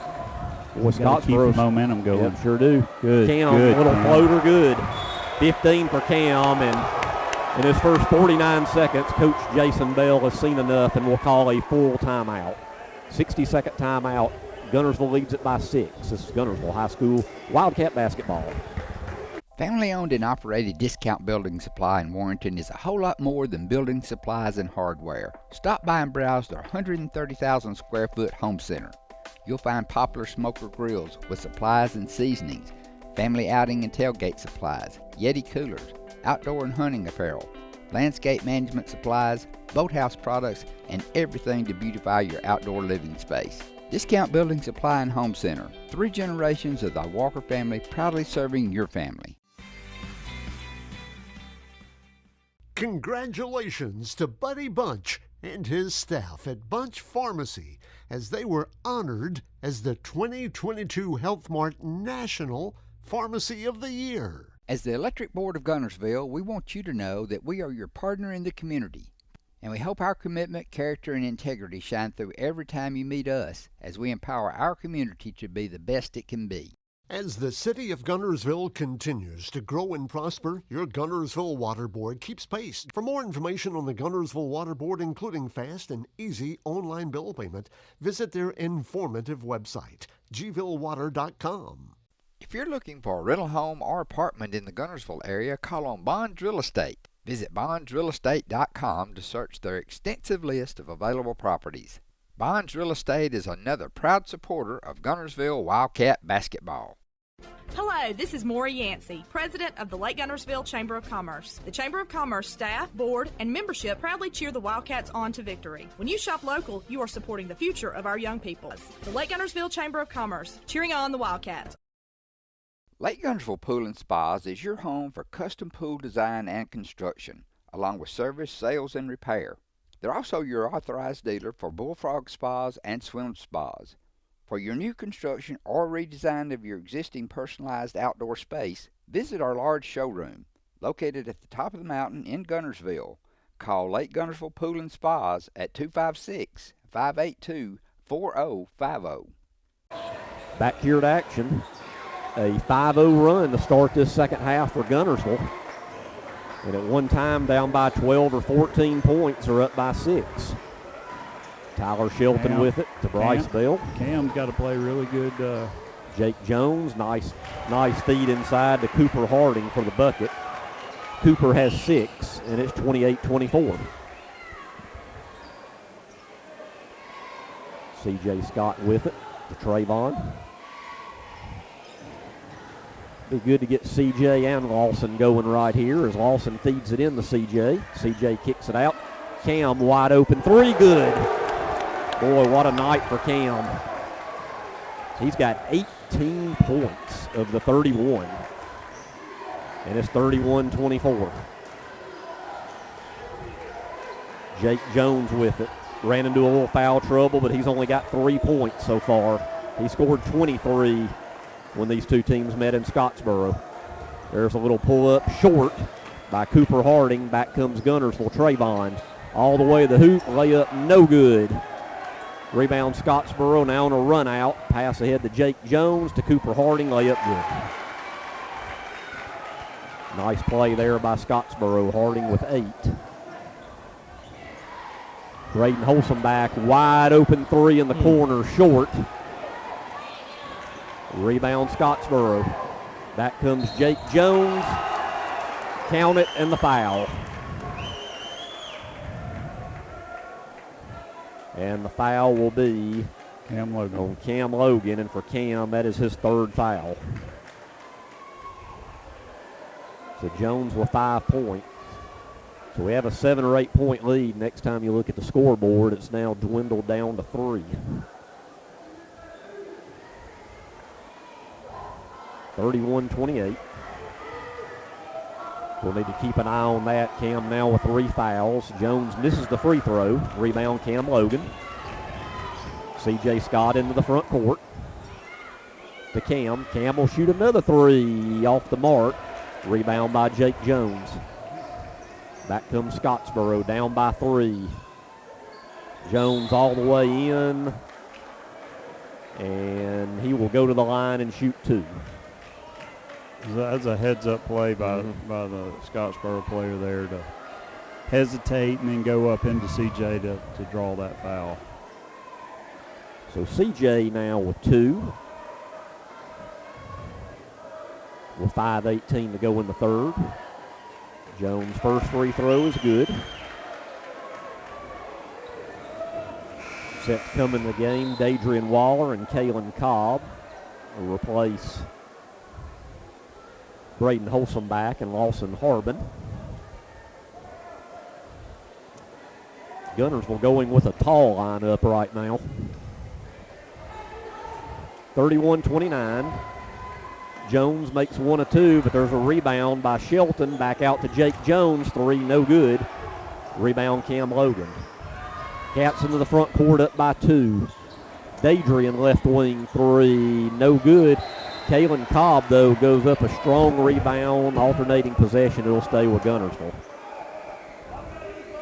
Boy, Scottsboro. Keep the momentum going. Yep, sure do. Good. Cam, good, little Cam. floater, good. 15 for Cam, and in his first 49 seconds, Coach Jason Bell has seen enough and will call a full timeout. 60-second timeout. Guntersville leads it by 6. This is Guntersville High School Wildcat basketball. Family-owned and operated Discount Building Supply in Warrenton is a whole lot more than building supplies and hardware. Stop by and browse their 130,000 square foot home center. You'll find popular smoker grills with supplies and seasonings, family outing and tailgate supplies, Yeti coolers, outdoor and hunting apparel, landscape management supplies, boathouse products, and everything to beautify your outdoor living space. Discount Building Supply and Home Center. 3 generations of the Walker family proudly serving your family. Congratulations to Buddy Bunch and his staff at Bunch Pharmacy as they were honored as the 2022 Health Mart National Pharmacy of the Year. As the Electric Board of Guntersville, we want you to know that we are your partner in the community. And we hope our commitment, character, and integrity shine through every time you meet us as we empower our community to be the best it can be. As the city of Guntersville continues to grow and prosper, your Guntersville Water Board keeps pace. For more information on the Guntersville Water Board, including fast and easy online bill payment, visit their informative website, gvillewater.com. If you're looking for a rental home or apartment in the Guntersville area, call on Bonds Real Estate. Visit bondsrealestate.com to search their extensive list of available properties. Bonds Real Estate is another proud supporter of Guntersville Wildcat basketball. Hello, this is Maury Yancey, President of the Lake Guntersville Chamber of Commerce. The Chamber of Commerce staff, board, and membership proudly cheer the Wildcats on to victory. When you shop local, you are supporting the future of our young people. The Lake Guntersville Chamber of Commerce, cheering on the Wildcats. Lake Guntersville Pool and Spas is your home for custom pool design and construction, along with service, sales, and repair. They're also your authorized dealer for bullfrog spas and swim spas. For your new construction or redesign of your existing personalized outdoor space, visit our large showroom, located at the top of the mountain in Guntersville. Call Lake Guntersville Pool and Spas at 256-582-4050. Back here to action. A 5-0 run to start this second half for Guntersville. And at one time down by 12 or 14 points or up by 6. Tyler Shelton with it to Bryce Bell. Cam's got to play really good. Jake Jones, nice feed inside to Cooper Harding for the bucket. Cooper has 6, and it's 28-24. C.J. Scott with it to Trayvon. Be good to get C.J. and Lawson going right here as Lawson feeds it in to C.J. C.J. kicks it out. Cam wide open, 3 good. Boy, what a night for Cam. He's got 18 points of the 31. And it's 31-24. Jake Jones with it. Ran into a little foul trouble, but he's only got 3 points so far. He scored 23 when these two teams met in Scottsboro. There's a little pull-up short by Cooper Harding. Back comes Guntersville. Trayvon all the way to the hoop. Layup no good. Rebound Scottsboro now on a run out. Pass ahead to Jake Jones to Cooper Harding. Layup good. Nice play there by Scottsboro. Harding with 8. Braden Holsom back. Wide open 3 in the corner. Short. Rebound Scottsboro. Back comes Jake Jones. Count it and the foul. And the foul will be Cam Logan. On Cam Logan, and for Cam, that is his 3rd foul. So Jones with 5 points. So we have a 7 or 8 point lead. Next time you look at the scoreboard, it's now dwindled down to 3. 31-28. We'll need to keep an eye on that. Cam now with 3 fouls. Jones misses the free throw. Rebound Cam Logan. C.J. Scott into the front court. To Cam. Cam will shoot another 3 off the mark. Rebound by Jake Jones. Back comes Scottsboro down by 3. Jones all the way in. And he will go to the line and shoot 2. That's a heads-up play by the Scottsboro player there to hesitate and then go up into C.J. to draw that foul. So C.J. now with 2. With 5:18 to go in the 3rd. Jones' first free throw is good. Set to come in the game, Dadrian Waller and Kalen Cobb will replace Braden Holsom back and Lawson Harbin. Guntersville going with a tall lineup right now. 31-29. Jones makes 1 of 2, but there's a rebound by Shelton. Back out to Jake Jones. 3, no good. Rebound Cam Logan. Cats into the front court up by 2. Dadrian left wing 3, no good. Kalen Cobb, though, goes up a strong rebound, alternating possession. It'll stay with Guntersville.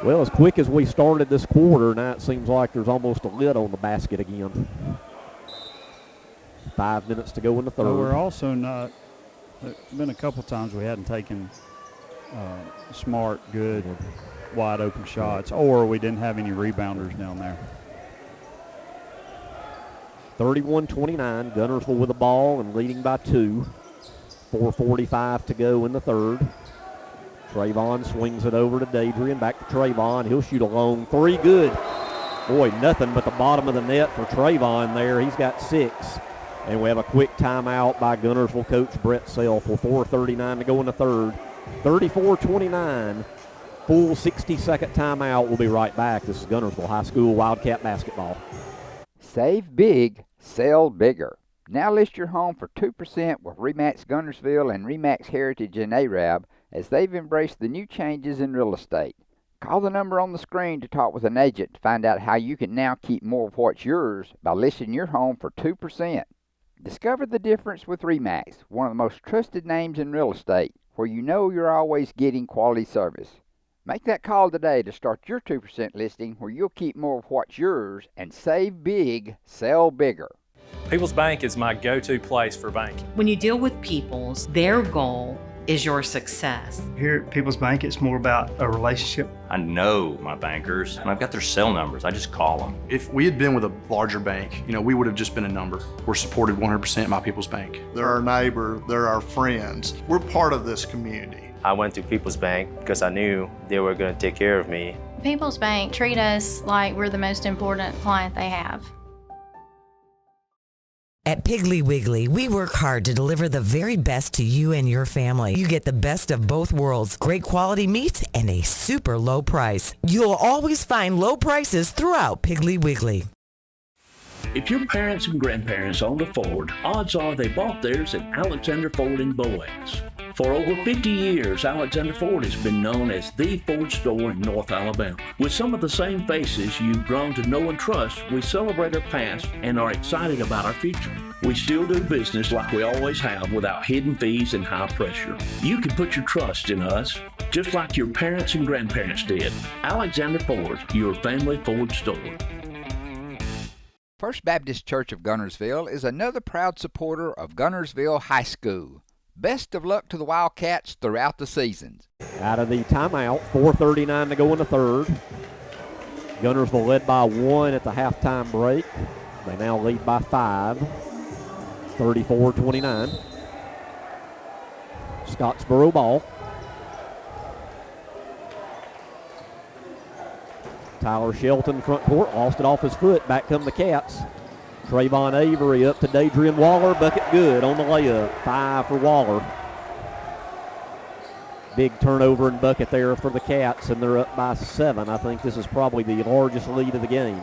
Well, as quick as we started this quarter, now it seems like there's almost a lid on the basket again. 5 minutes to go in the 3rd. Well, we're also not, there's been a couple times we hadn't taken smart, good, wide open shots, or we didn't have any rebounders down there. 31-29, Guntersville with the ball and leading by 2. 4:45 to go in the 3rd. Trayvon swings it over to Dadrian. Back to Trayvon. He'll shoot a long 3. Good. Boy, nothing but the bottom of the net for Trayvon there. He's got 6. And we have a quick timeout by Guntersville coach Brett Self with 4:39 to go in the 3rd. 34-29. Full 60-second timeout. We'll be right back. This is Guntersville High School Wildcat basketball. Save big, sell bigger. Now list your home for 2% with RE/MAX Guntersville and RE/MAX Heritage in Arab as they've embraced the new changes in real estate. Call the number on the screen to talk with an agent to find out how you can now keep more of what's yours by listing your home for 2%. Discover the difference with RE/MAX, one of the most trusted names in real estate, where you know you're always getting quality service. Make that call today to start your 2% listing where you'll keep more of what's yours and save big, sell bigger. People's Bank is my go-to place for banking. When you deal with People's, their goal is your success. Here at People's Bank, it's more about a relationship. I know my bankers, and I've got their cell numbers. I just call them. If we had been with a larger bank, we would have just been a number. We're supported 100% by People's Bank. They're our neighbor, they're our friends. We're part of this community. I went to People's Bank because I knew they were going to take care of me. People's Bank treat us like we're the most important client they have. At Piggly Wiggly, we work hard to deliver the very best to you and your family. You get the best of both worlds, great quality meats and a super low price. You'll always find low prices throughout Piggly Wiggly. If your parents and grandparents owned a Ford, odds are they bought theirs at Alexander Ford in Boaz. For over 50 years, Alexander Ford has been known as the Ford store in North Alabama. With some of the same faces you've grown to know and trust, we celebrate our past and are excited about our future. We still do business like we always have without hidden fees and high pressure. You can put your trust in us, just like your parents and grandparents did. Alexander Ford, your family Ford store. First Baptist Church of Guntersville is another proud supporter of Guntersville High School. Best of luck to the Wildcats throughout the seasons. Out of the timeout, 4:39 to go in the third. Guntersville led by 1 at the halftime break. They now lead by 5, 34-29. Scottsboro ball. Tyler Shelton front court, lost it off his foot. Back come the Cats. Trayvon Avery up to Dadrian Waller. Bucket good on the layup. 5 for Waller. Big turnover and bucket there for the Cats, and they're up by 7. I think this is probably the largest lead of the game.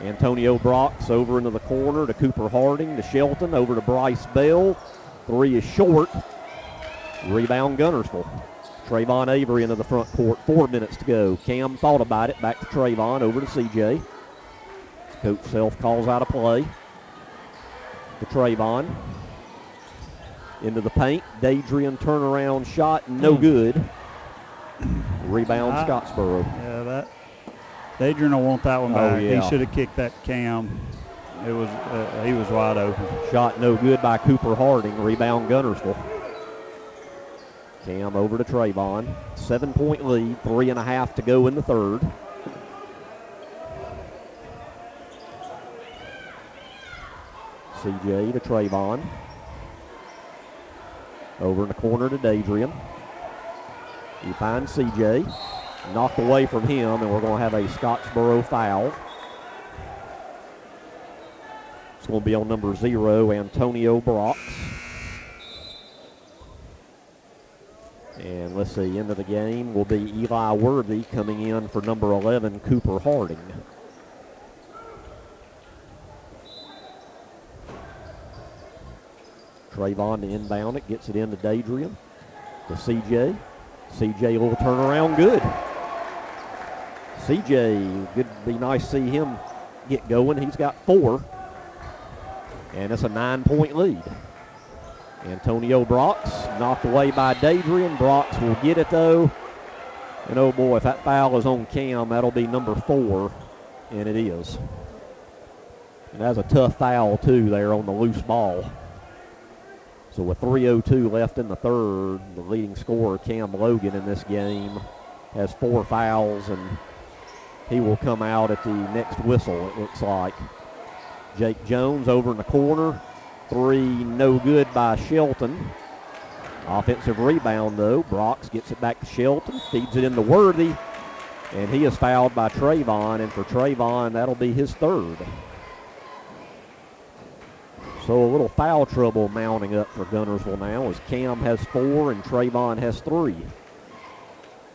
Antonio Brox over into the corner to Cooper Harding to Shelton, over to Bryce Bell. 3 is short. Rebound Guntersville. Trayvon Avery into the front court. 4 minutes to go. Cam thought about it. Back to Trayvon. Over to CJ. Coach Self calls out a play to Trayvon. Into the paint. Dadrian turnaround shot. No good. Rebound Scottsboro. Yeah, Dadrian will want that one back. Oh, yeah. He should have kicked that to Cam. He was wide open. Shot no good by Cooper Harding. Rebound Guntersville. Cam over to Trayvon. 7-point lead. 3.5 to go in the third. CJ to Trayvon. Over in the corner to Dadrian. He finds CJ. Knocked away from him, and we're going to have a Scottsboro foul. It's going to be on number 0, Antonio Brox. And let's see, into the game will be Eli Worthy coming in for number 11, Cooper Harding. Trayvon to inbound it, gets it into Dadrian, to CJ. CJ, a little turnaround, good. CJ, good, be nice to see him get going. He's got 4, and it's a 9-point lead. Antonio Brox knocked away by Dadrian. Brox will get it though, and oh boy, if that foul is on Cam, that'll be number 4, and it is. And that's a tough foul too there on the loose ball. So with 3:02 left in the third, the leading scorer, Cam Logan, in this game has 4 fouls, and he will come out at the next whistle, it looks like. Jake Jones over in the corner. 3 no good by Shelton. Offensive rebound though. Brox gets it back to Shelton, feeds it into Worthy, and he is fouled by Trayvon, and for Trayvon, that'll be his 3rd. So a little foul trouble mounting up for Guntersville now as Cam has 4 and Trayvon has 3.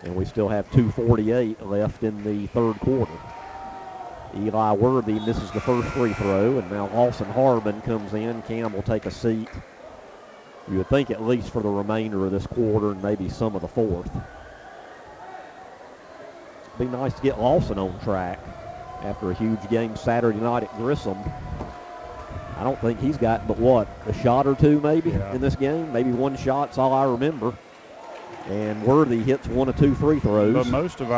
And we still have 2:48 left in the third quarter. Eli Worthy misses the first free throw, and now Lawson Harbin comes in. Cam will take a seat. You would think at least for the remainder of this quarter and maybe some of the fourth. Be nice to get Lawson on track after a huge game Saturday night at Grissom. I don't think he's got but what, a shot or two maybe in this game. Maybe one shot's all I remember. And Worthy hits 1 of 2 free throws. But most of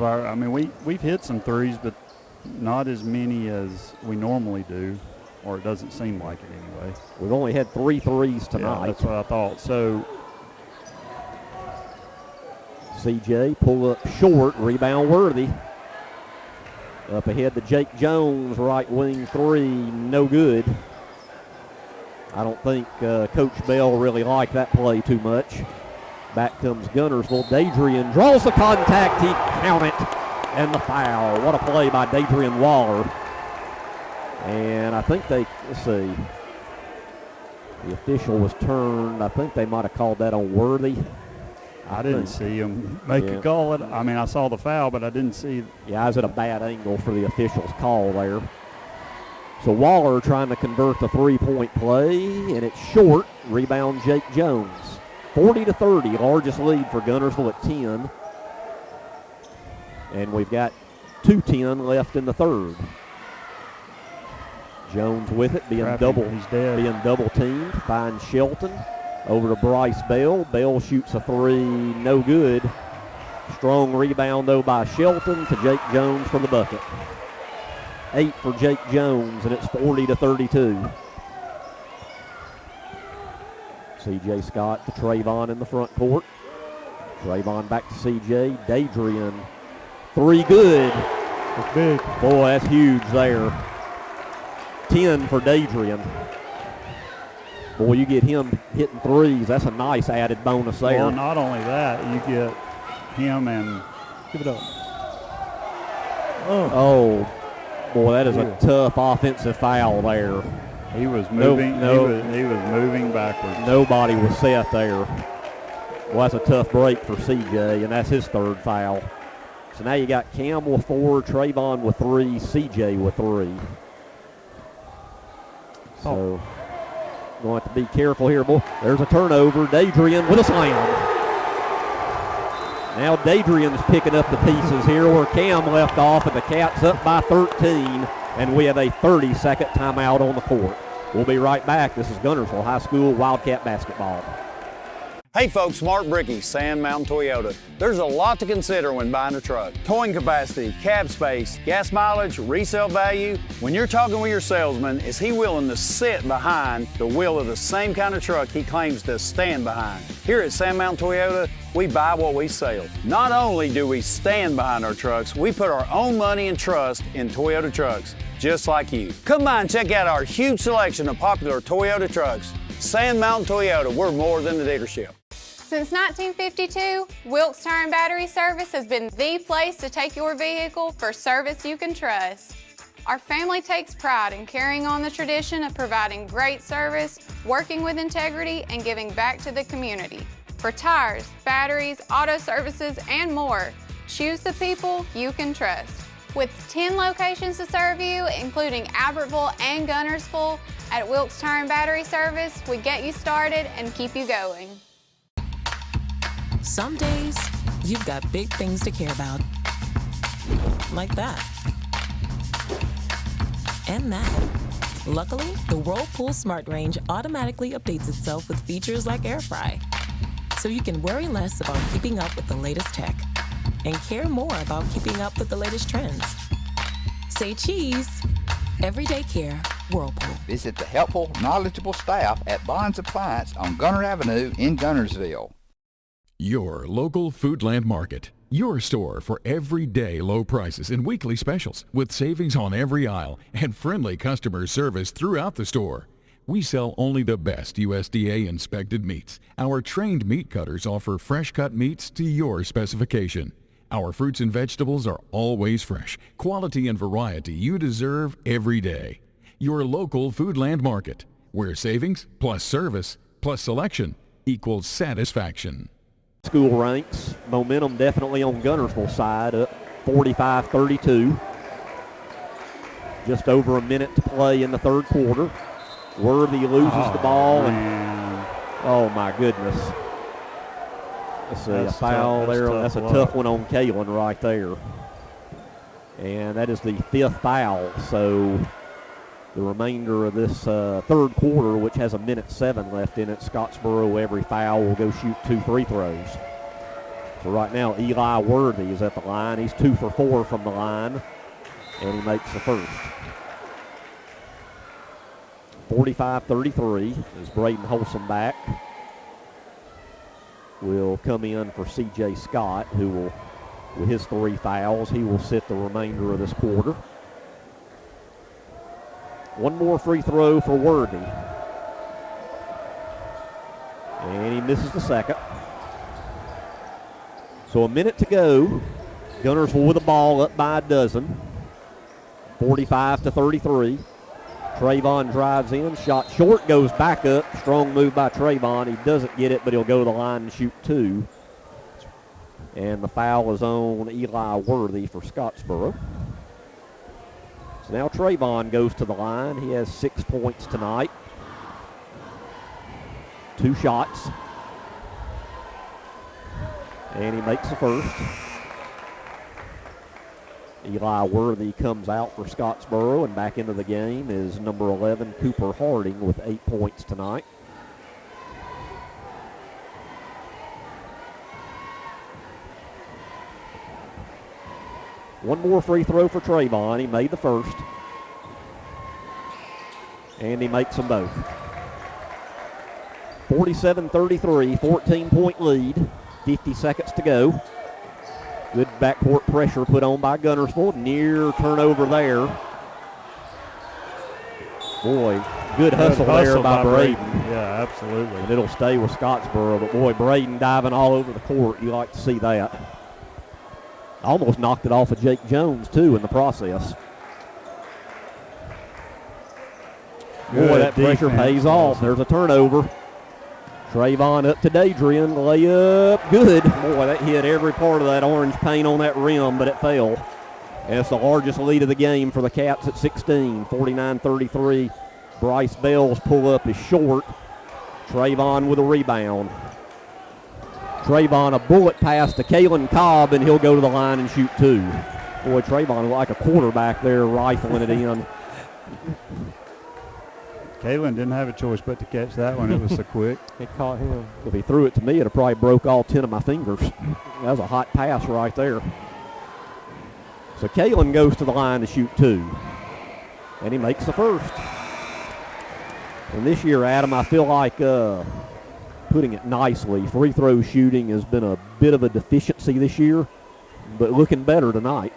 our, I mean, we've hit some threes, but not as many as we normally do, or it doesn't seem like it anyway. We've only had 3 threes tonight. Yeah, that's what I thought. So CJ pull up short, rebound Worthy. Up ahead to Jake Jones, right wing 3, no good. I don't think Coach Bell really liked that play too much. Back comes Guntersville. Dadrian draws the contact. He count it, and the foul. What a play by Dadrian Waller. And I think let's see, the official was turned. I think they might have called that on Worthy. I didn't see him make a call. I mean, I saw the foul, but I didn't see. Yeah, I was at a bad angle for the official's call there. So Waller trying to convert the three-point play, and it's short. Rebound Jake Jones. 40-30, largest lead for Guntersville at 10. And we've got 2:10 left in the third. Jones with it, being double teamed. Finds Shelton. Over to Bryce Bell. Bell shoots a 3, no good. Strong rebound, though, by Shelton to Jake Jones for the bucket. 8 for Jake Jones, and it's 40-32. C.J. Scott to Trayvon in the front court. Trayvon back to C.J. Dadrian. 3 good. That's big. Boy, that's huge there. 10 for Dadrian. Boy, you get him hitting threes. That's a nice added bonus there. Well, not only that, you get him and give it up. Oh, boy, that is a tough offensive foul there. He was moving. He was moving backwards. Nobody was set there. Well, that's a tough break for CJ, and that's his third foul. So now you got Cam with 4, Trayvon with 3, CJ with 3. So going to have to be careful here, boy. There's a turnover. Dadrian with a slam. Now Dadrian's picking up the pieces here where Cam left off, and the Cats up by 13, and we have a 30-second timeout on the court. We'll be right back. This is Guntersville High School Wildcat basketball. Hey folks, Mark Brickey, Sand Mountain Toyota. There's a lot to consider when buying a truck. Towing capacity, cab space, gas mileage, resale value. When you're talking with your salesman, is he willing to sit behind the wheel of the same kind of truck he claims to stand behind? Here at Sand Mountain Toyota, we buy what we sell. Not only do we stand behind our trucks, we put our own money and trust in Toyota trucks, just like you. Come by and check out our huge selection of popular Toyota trucks. Sand Mountain Toyota, we're more than a dealership. Since 1952, Wilkes Tire and Battery Service has been the place to take your vehicle for service you can trust. Our family takes pride in carrying on the tradition of providing great service, working with integrity, and giving back to the community. For tires, batteries, auto services, and more, choose the people you can trust. With 10 locations to serve you, including Albertville and Guntersville, at Wilkes Tire and Battery Service, we get you started and keep you going. Some days, you've got big things to care about. Like that. And that. Luckily, the Whirlpool Smart Range automatically updates itself with features like Air Fry. So you can worry less about keeping up with the latest tech and care more about keeping up with the latest trends. Say cheese. Everyday care, Whirlpool. Visit the helpful, knowledgeable staff at Bonds Appliance on Gunter Avenue in Guntersville. Your local Foodland Market. Your store for everyday low prices and weekly specials with savings on every aisle and friendly customer service throughout the store. We sell only the best USDA inspected meats. Our trained meat cutters offer fresh cut meats to your specification. Our fruits and vegetables are always fresh, quality and variety you deserve every day. Your local Foodland Market, where savings plus service plus selection equals satisfaction. School ranks. Momentum definitely on Guntersville side, up 45-32. Just over a minute to play in the third quarter. Worthy loses the ball. Oh, my goodness. Let's see, a foul there. That's a tough one on Kalen right there. And that is the 5th foul. So the remainder of this third quarter, which has 1:07 left in it, Scottsboro, every foul will go shoot 2 free throws. So right now, Eli Worthy is at the line. He's 2 for 4 from the line, and he makes the first. 45-33 is Braden Holsom back. Will come in for C.J. Scott, who will, with his 3 fouls, he will sit the remainder of this quarter. One more free throw for Worthy. And he misses the second. So a minute to go. Guntersville with the ball up by a dozen. 45-33. Trayvon drives in. Shot short, goes back up. Strong move by Trayvon. He doesn't get it, but he'll go to the line and shoot 2. And the foul is on Eli Worthy for Scottsboro. So now Trayvon goes to the line. He has 6 points tonight. 2 shots. And he makes the first. Eli Worthy comes out for Scottsboro, and back into the game is number 11, Cooper Harding, with 8 points tonight. One more free throw for Trayvon. He made the first. And he makes them both. 47-33, 14-point lead. 50 seconds to go. Good backcourt pressure put on by Guntersville. Near turnover there. Boy, good hustle there by Braden. Yeah, absolutely. And it'll stay with Scottsboro. But, boy, Braden diving all over the court. You like to see that. Almost knocked it off of Jake Jones, too, in the process. Boy, that pressure pays off. There's a turnover. Trayvon up to Dadrian. Layup, good. Boy, that hit every part of that orange paint on that rim, but it fell. And it's the largest lead of the game for the Cats at 16. 49-33. Bryce Bell's pull-up is short. Trayvon with a rebound. Trayvon, a bullet pass to Kalen Cobb, and he'll go to the line and shoot 2. Boy, Trayvon like a quarterback there, rifling it in. Kalen didn't have a choice but to catch that one. It was so quick. He caught him. If he threw it to me, it'd have probably broke all 10 of my fingers. That was a hot pass right there. So Kalen goes to the line to shoot 2. And he makes the first. And this year, Adam, I feel like putting it nicely, free throw shooting has been a bit of a deficiency this year, but looking better tonight.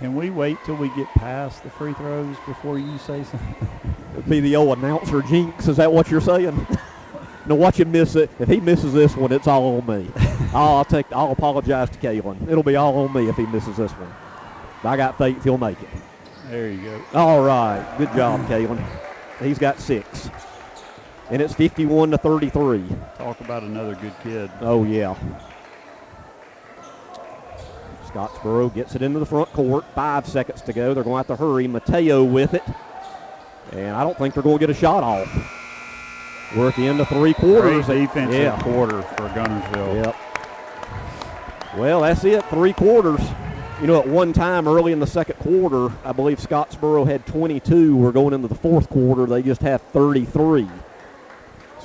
Can we wait till we get past the free throws before you say something? It'd be the old announcer jinx. Is that what you're saying? Now watch him miss it. If he misses this one, it's all on me. I'll apologize to Kalen. It'll be all on me if he misses this one. But I got faith he'll make it. There you go. All right. Good job, Kalen. He's got 6. And it's 51-33. Talk about another good kid. Oh, yeah. Scottsboro gets it into the front court. 5 seconds to go. They're going to have to hurry. Mateo with it. And I don't think they're going to get a shot off. We're at the end of 3 quarters. Great defensive quarter for Guntersville. Yep. Well, that's it. 3 quarters. You know, at one time early in the second quarter, I believe Scottsboro had 22. We're going into the fourth quarter. They just have 33.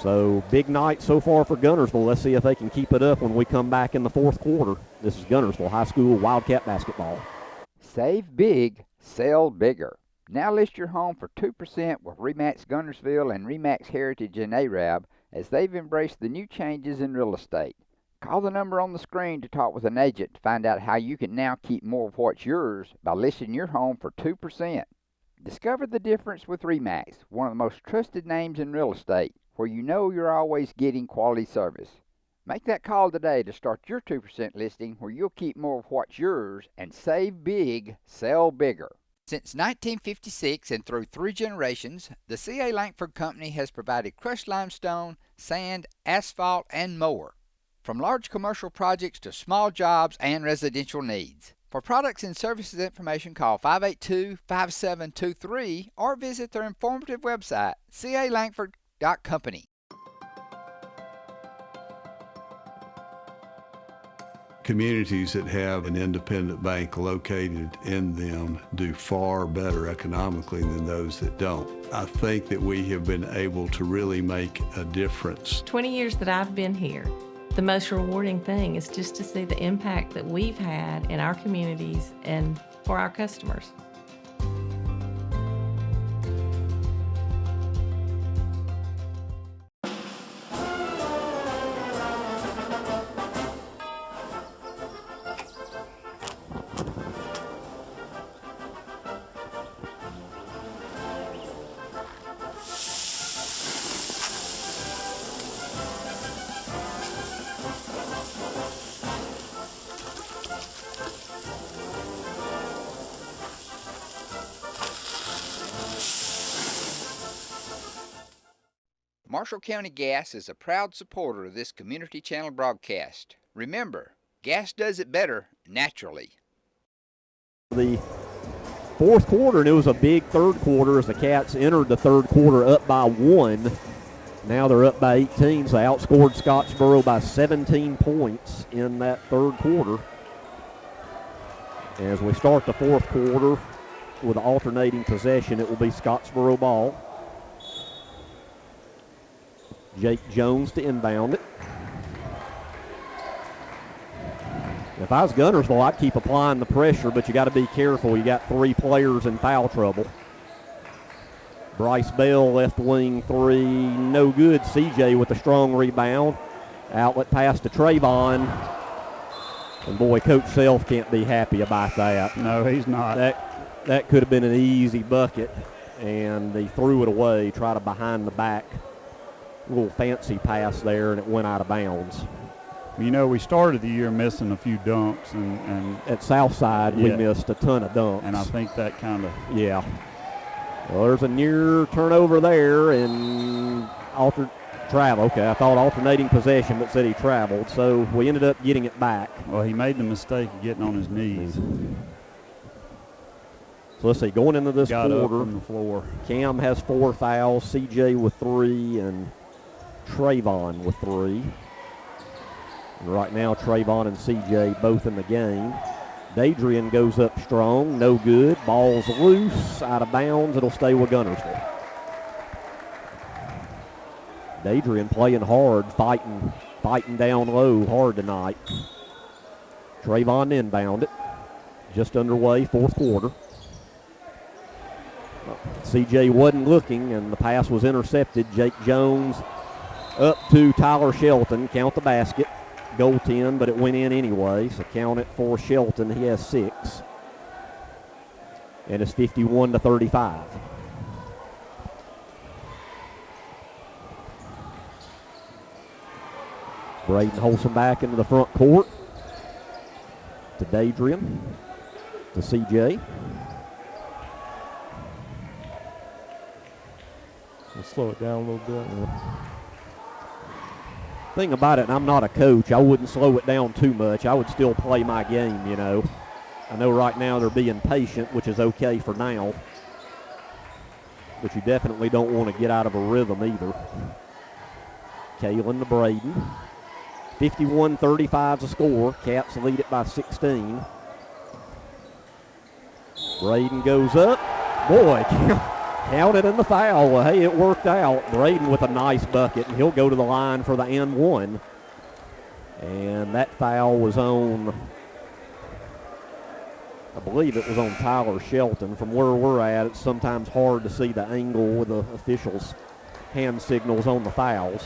So big night so far for Guntersville. Let's see if they can keep it up when we come back in the fourth quarter. This is Guntersville High School Wildcat basketball. Save big, sell bigger. Now list your home for 2% with RE/MAX Guntersville and RE/MAX Heritage in Arab as they've embraced the new changes in real estate. Call the number on the screen to talk with an agent to find out how you can now keep more of what's yours by listing your home for 2%. Discover the difference with RE/MAX, one of the most trusted names in real estate, where you know you're always getting quality service. Make that call today to start your 2% listing where you'll keep more of what's yours and save big, sell bigger. Since 1956 and through 3 generations, the C.A. Langford Company has provided crushed limestone, sand, asphalt, and more. From large commercial projects to small jobs and residential needs, For products and services information, call 582-5723 or visit their informative website, calangford.company. Communities that have an independent bank located in them do far better economically than those that don't. I think that we have been able to really make a difference. 20 years that I've been here, the most rewarding thing is just to see the impact that we've had in our communities and for our customers. Marshall County Gas is a proud supporter of this community channel broadcast. Remember, gas does it better naturally. The fourth quarter, and it was a big third quarter as the Cats entered the third quarter up by 1. Now they're up by 18, so they outscored Scottsboro by 17 points in that third quarter. As we start the fourth quarter with alternating possession, it will be Scottsboro ball. Jake Jones to inbound it. If I was Guntersville, I'd keep applying the pressure, but you got to be careful. You got 3 players in foul trouble. Bryce Bell, left wing 3, no good. CJ with a strong rebound. Outlet pass to Trayvon. And boy, Coach Self can't be happy about that. No, he's not. That could have been an easy bucket, and they threw it away, tried a behind the back little fancy pass there, and it went out of bounds. You know, we started the year missing a few dunks, and at Southside we missed a ton of dunks. And I think that kind of... Yeah. Well, there's a near turnover there, and travel. Okay, I thought alternating possession, but said he traveled, so we ended up getting it back. Well, he made the mistake of getting on his knees. So let's see, going into this Got quarter, up from the floor. Cam has 4 fouls, CJ with 3, and Trayvon with 3. And right now, Trayvon and CJ both in the game. Dadrian goes up strong, no good. Ball's loose, out of bounds. It'll stay with Guntersville. Dadrian playing hard, fighting down low hard tonight. Trayvon inbound it. Just underway, fourth quarter. CJ wasn't looking, and the pass was intercepted. Jake Jones up to Tyler Shelton. Count the basket. Goaltend, but it went in anyway, so count it for Shelton. He has 6. And it's 51-35. Braden Holson back into the front court to Dadrian, to CJ. We'll slow it down a little bit. Thing about it, and I'm not a coach, I wouldn't slow it down too much. I would still play my game, you know. I know right now they're being patient, which is okay for now. But you definitely don't want to get out of a rhythm either. Kalen to Braden. 51-35 is the score. Cats lead it by 16. Braden goes up. Boy, counted in the foul. Well, hey, it worked out. Braden with a nice bucket, and he'll go to the line for the and one. And that foul was on, I believe it was on Tyler Shelton. From where we're at, it's sometimes hard to see the angle with the officials' hand signals on the fouls.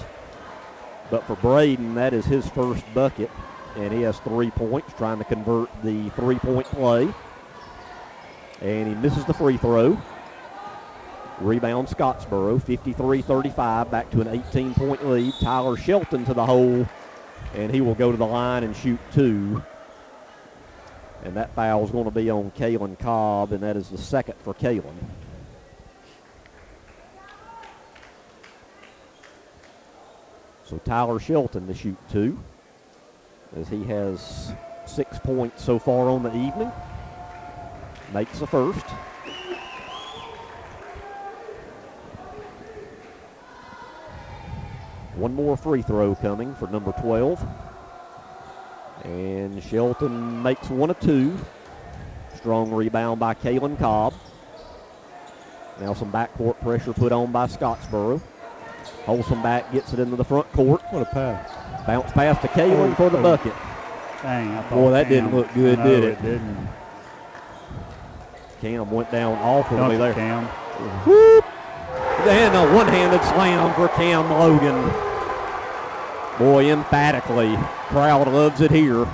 But for Braden, that is his first bucket, and he has 3 points, trying to convert the three-point play. And he misses the free throw. Rebound Scottsboro, 53-35, back to an 18-point lead. Tyler Shelton to the hole, and he will go to the line and shoot 2. And that foul is going to be on Kalen Cobb, and that is the second for Kalen. So Tyler Shelton to shoot 2, as he has 6 points so far on the evening. Makes the first. One more free throw coming for number 12. And Shelton makes one of two. Strong rebound by Kalen Cobb. Now some backcourt pressure put on by Scottsboro. Holsomback gets it into the front court. What a pass. Bounce pass to Kalen for the bucket. Dang, I thought Boy, that didn't look good, did it? It didn't. Cam went down awkwardly there. Cam. Whoop! And a one-handed slam for Cam Logan. Boy, emphatically, crowd loves it here.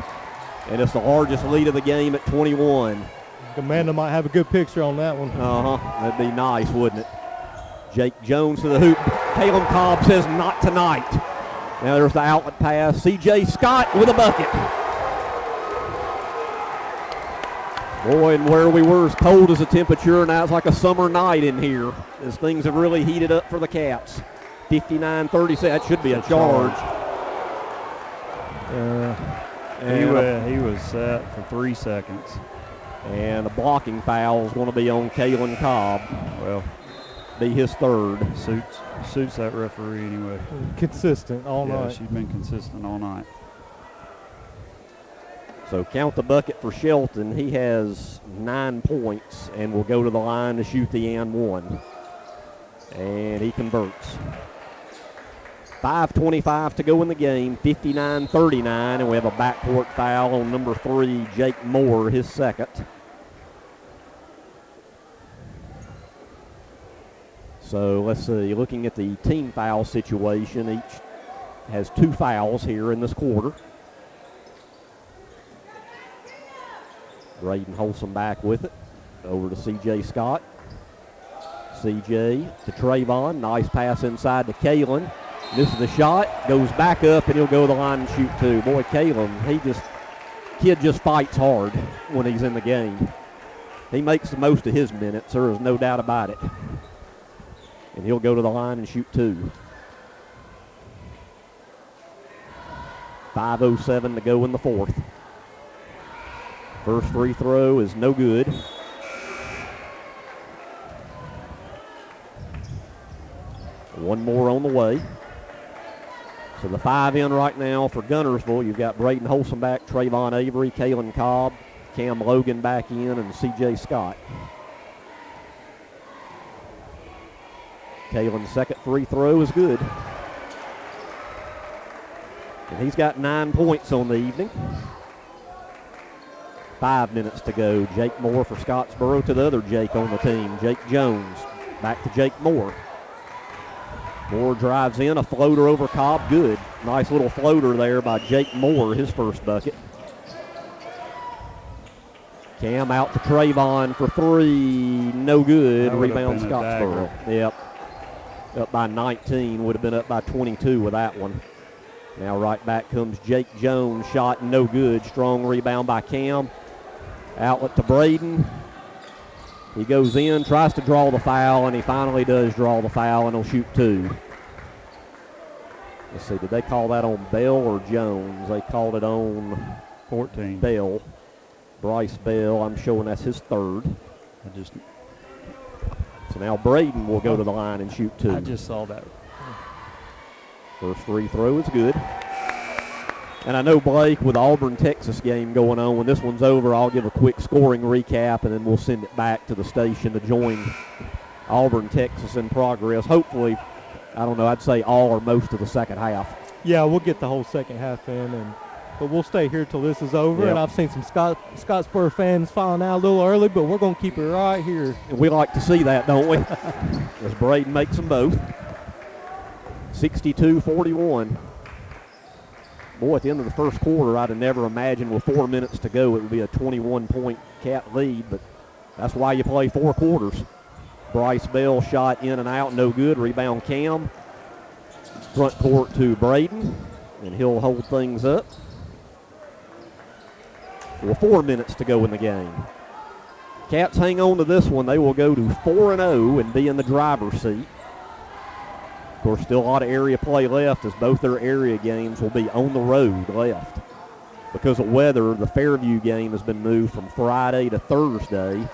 And it's the largest lead of the game at 21. Amanda might have a good picture on that one. That'd be nice, wouldn't it? Jake Jones to the hoop. Kalen Cobb says not tonight. Now there's the outlet pass. C.J. Scott with a bucket. Boy, and where we were as cold as the temperature, now it's like a summer night in here as things have really heated up for the Cats. 59-36, that should be a charge. He was set for 3 seconds. And a blocking foul is going to be on Kalen Cobb. Well, be his third. Suits that referee anyway. Consistent all night. Yeah, she's been consistent all night. So count the bucket for Shelton. He has 9 points and will go to the line to shoot the and one. And he converts. 5:25 to go in the game, 59-39, and we have a backcourt foul on number 3, Jake Moore, his second. So let's see, looking at the team foul situation, each has 2 fouls here in this quarter. Braden Holsom back with it, over to C.J. Scott. C.J. to Trayvon, nice pass inside to Kalen. Misses the shot, goes back up, and he'll go to the line and shoot 2. Boy, Kalen, kid just fights hard when he's in the game. He makes the most of his minutes, there is no doubt about it. And he'll go to the line and shoot 2. 5:07 to go in the fourth. First free throw is no good. One more on the way. So the 5 in right now for Guntersville. You've got Braden Holsom back, Trayvon Avery, Kalen Cobb, Cam Logan back in, and C.J. Scott. Kalen's second free throw is good. And he's got 9 points on the evening. 5 minutes to go. Jake Moore for Scottsboro to the other Jake on the team, Jake Jones. Back to Jake Moore. Moore drives in, a floater over Cobb, good. Nice little floater there by Jake Moore, his first bucket. Cam out to Trayvon for 3, no good. Rebound Scottsboro. Yep. Up by 19, would have been up by 22 with that one. Now right back comes Jake Jones, shot no good. Strong rebound by Cam. Outlet to Braden. He goes in, tries to draw the foul, and he finally does draw the foul, and he'll shoot 2. Let's see, did they call that on Bell or Jones? They called it on 14. Bell. Bryce Bell, I'm showing that's his third. So now Braden will go to the line and shoot 2. I just saw that. First free throw is good. And I know, Blake, with the Auburn-Texas game going on, when this one's over, I'll give a quick scoring recap, and then we'll send it back to the station to join Auburn-Texas in progress. Hopefully, I don't know, I'd say all or most of the second half. Yeah, we'll get the whole second half in, but we'll stay here till this is over. Yep. And I've seen some Scottsboro fans filing out a little early, but we're going to keep it right here. And we like to see that, don't we? As Braden makes them both. 62-41. Boy, at the end of the first quarter, I'd have never imagined with 4 minutes to go it would be a 21-point Cat lead, but that's why you play 4 quarters. Bryce Bell shot in and out, no good. Rebound Cam. Front court to Braden, and he'll hold things up. Well, 4 minutes to go in the game. Cats hang on to this one. They will go to 4-0 and be in the driver's seat. Of course, still a lot of area play left as both their area games will be on the road left. because of weather, the Fairview game has been moved from Friday to Thursday.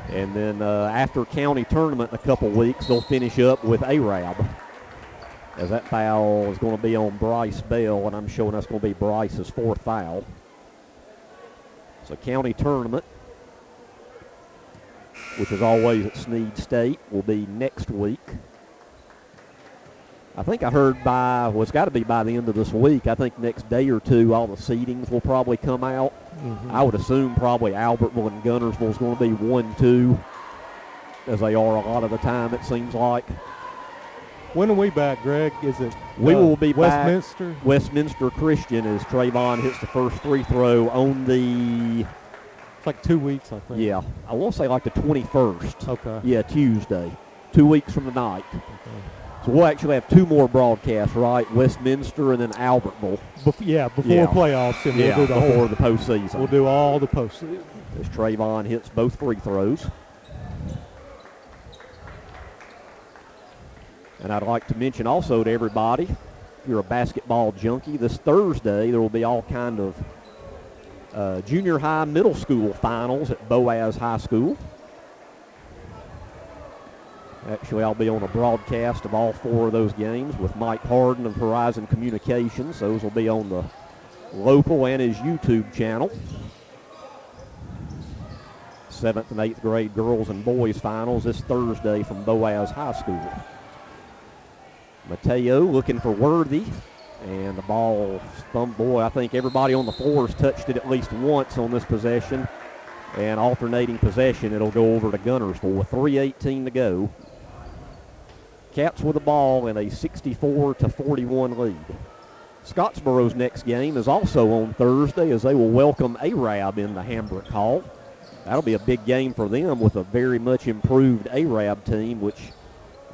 And then after county tournament in a couple weeks, they'll finish up with Arab. As that foul is going to be on Bryce Bell, and I'm showing that's going to be Bryce's 4th foul. So county tournament, which is always at Snead State, will be next week. I think I heard it's got to be by the end of this week. I think next day or two, all the seedings will probably come out. I would assume probably Albertville and Guntersville is going to be 1-2, as they are a lot of the time, it seems like. When are we back, Greg? Is it we will be Westminster? Back. Westminster Christian, as Trayvon hits the first free throw on the... It's like 2 weeks, I think. Yeah. I want to say like the 21st. Okay. Yeah, Tuesday. 2 weeks from tonight. Okay. So we'll actually have 2 more broadcasts, right? Westminster and then Albertville. Before playoffs. And we'll do before the postseason. We'll do all the postseason. As Trayvon hits both free throws. And I'd like to mention also to everybody, if you're a basketball junkie, this Thursday there will be all kind of junior high, middle school finals at Boaz High School. Actually, I'll be on a broadcast of all 4 of those games with Mike Harden of Horizon Communications. Those will be on the local and his YouTube channel. 7th and 8th grade girls and boys finals this Thursday from Boaz High School. Mateo looking for Worthy, and the ball I think everybody on the floor has touched it at least once on this possession, and alternating possession, it'll go over to Guntersville with 3:18 to go. Cats with the ball in a 64-41 lead. Scottsboro's next game is also on Thursday, as they will welcome Arab in the Hambrick Hall. That'll be a big game for them with a very much improved Arab team, which,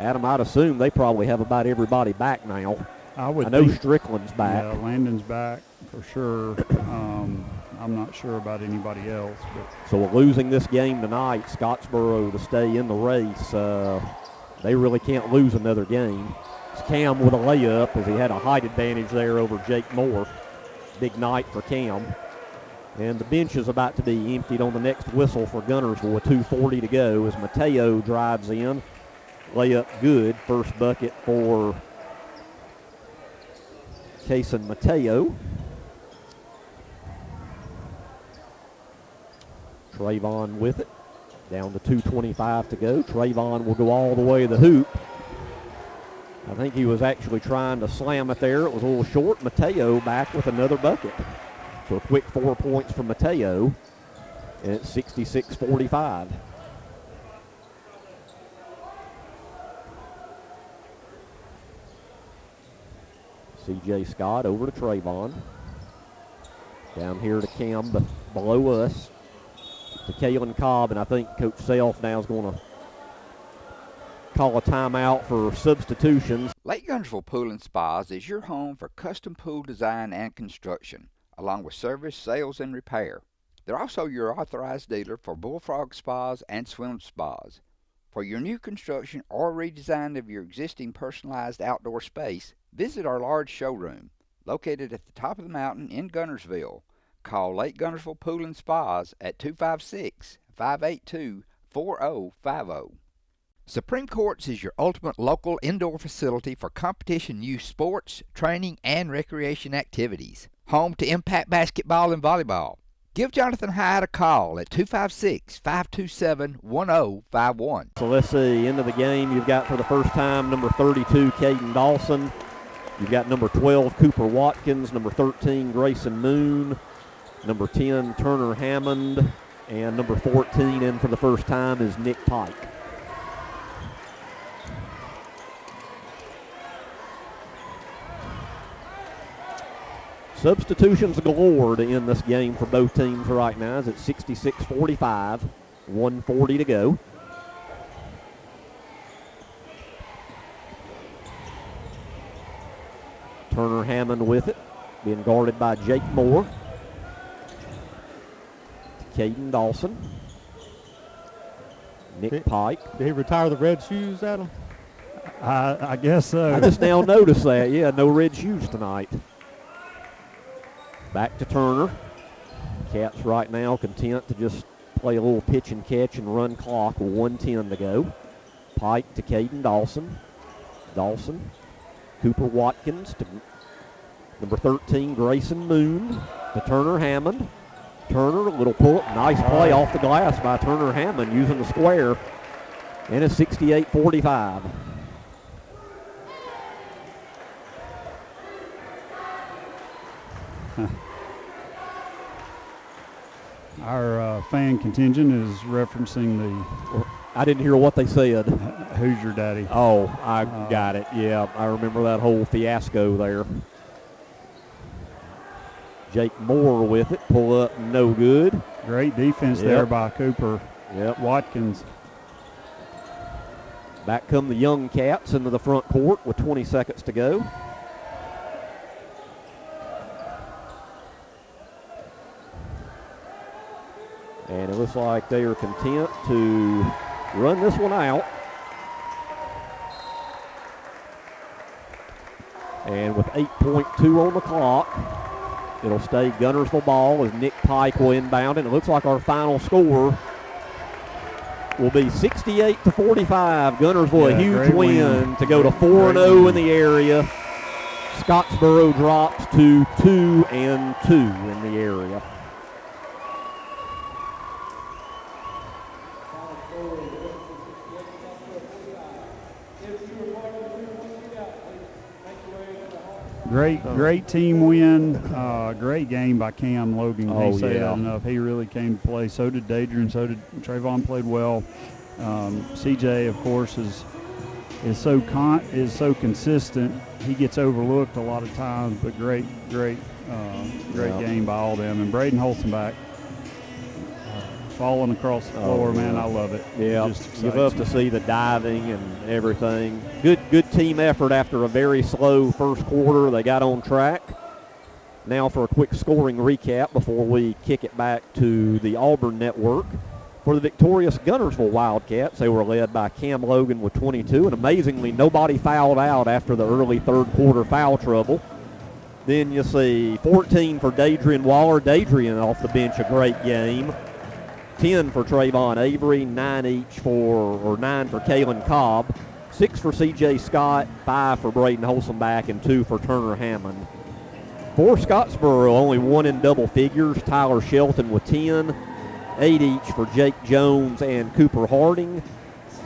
Adam, I'd assume they probably have about everybody back now. I know Strickland's back. Yeah, Landon's back for sure. I'm not sure about anybody else. So losing this game tonight, Scottsboro to stay in the race, they really can't lose another game. It's Cam with a layup, as he had a height advantage there over Jake Moore. Big night for Cam. And the bench is about to be emptied on the next whistle for Guntersville with 2:40 to go as Mateo drives in. Layup good. First bucket for Kason Mateo. Trayvon with it. Down to 2:25 to go. Trayvon will go all the way to the hoop. I think he was actually trying to slam it there. It was a little short. Mateo back with another bucket. So a quick 4 points from Mateo. And it's 66-45. C.J. Scott over to Trayvon. Down here to Cam below us. To Kalen Cobb, and I think Coach Self now is going to call a timeout for substitutions. Lake Guntersville Pool and Spas is your home for custom pool design and construction, along with service, sales, and repair. They're also your authorized dealer for Bullfrog Spas and Swim Spas. For your new construction or redesign of your existing personalized outdoor space, visit our large showroom, located at the top of the mountain in Guntersville. Call Lake Guntersville Pool and Spas at 256-582-4050. Supreme Courts is your ultimate local indoor facility for competition youth sports, training, and recreation activities. Home to Impact Basketball and Volleyball. Give Jonathan Hyde a call at 256-527-1051. So let's see, into the game you've got for the first time number 32, Caden Dawson. You've got number 12, Cooper Watkins, number 13, Grayson Moon, number 10, Turner Hammond, and number 14 in for the first time is Nick Pike. Substitutions galore to end this game for both teams right now. It's at 66-45, 1:40 to go. Turner Hammond with it, being guarded by Jake Moore. Caden Dawson. Nick Pike. Did he retire the red shoes, Adam? I guess so. I just now noticed that. Yeah, no red shoes tonight. Back to Turner. Cats right now content to just play a little pitch and catch and run clock with 1:10 to go. Pike to Caden Dawson. Dawson. Cooper Watkins to number 13, Grayson Moon, to Turner Hammond. Turner, a little pull-up, nice play off the glass by Turner Hammond using the square, and it's 68-45. Our fan contingent is referencing the... I didn't hear what they said. Who's your daddy? Oh, I got it. Yeah, I remember that whole fiasco there. Jake Moore with it. Pull up, no good. Great defense there by Cooper Watkins. Back come the young Cats into the front court with 20 seconds to go. And it looks like they are content to run this one out. And with 8.2 on the clock, it'll stay Guntersville ball as Nick Pike will inbound. And it looks like our final score will be 68-45. Guntersville, a huge win to go to 4-0 in the area. Scottsboro drops to 2-2 in the area. Great team win. Great game by Cam Logan. Can't say that enough. He really came to play. So did Dadrian. So did Trayvon. Played well. CJ, of course, is so consistent. He gets overlooked a lot of times, but great game by all them. And Braden Holzenbach falling across the floor, man. I love it. Yeah, you love to see the diving and everything. Good team effort after a very slow first quarter. They got on track. Now for a quick scoring recap before we kick it back to the Auburn Network. For the victorious Guntersville Wildcats, they were led by Cam Logan with 22, and amazingly, nobody fouled out after the early third quarter foul trouble. Then you see 14 for Dadrian Waller. Dadrian off the bench, a great game. 10 for Trayvon Avery, 9 for Kalen Cobb, 6 for C.J. Scott, 5 for Braden Holzenbach, and 2 for Turner Hammond. For Scottsboro, only 1 in double figures, Tyler Shelton with 10, 8 each for Jake Jones and Cooper Harding,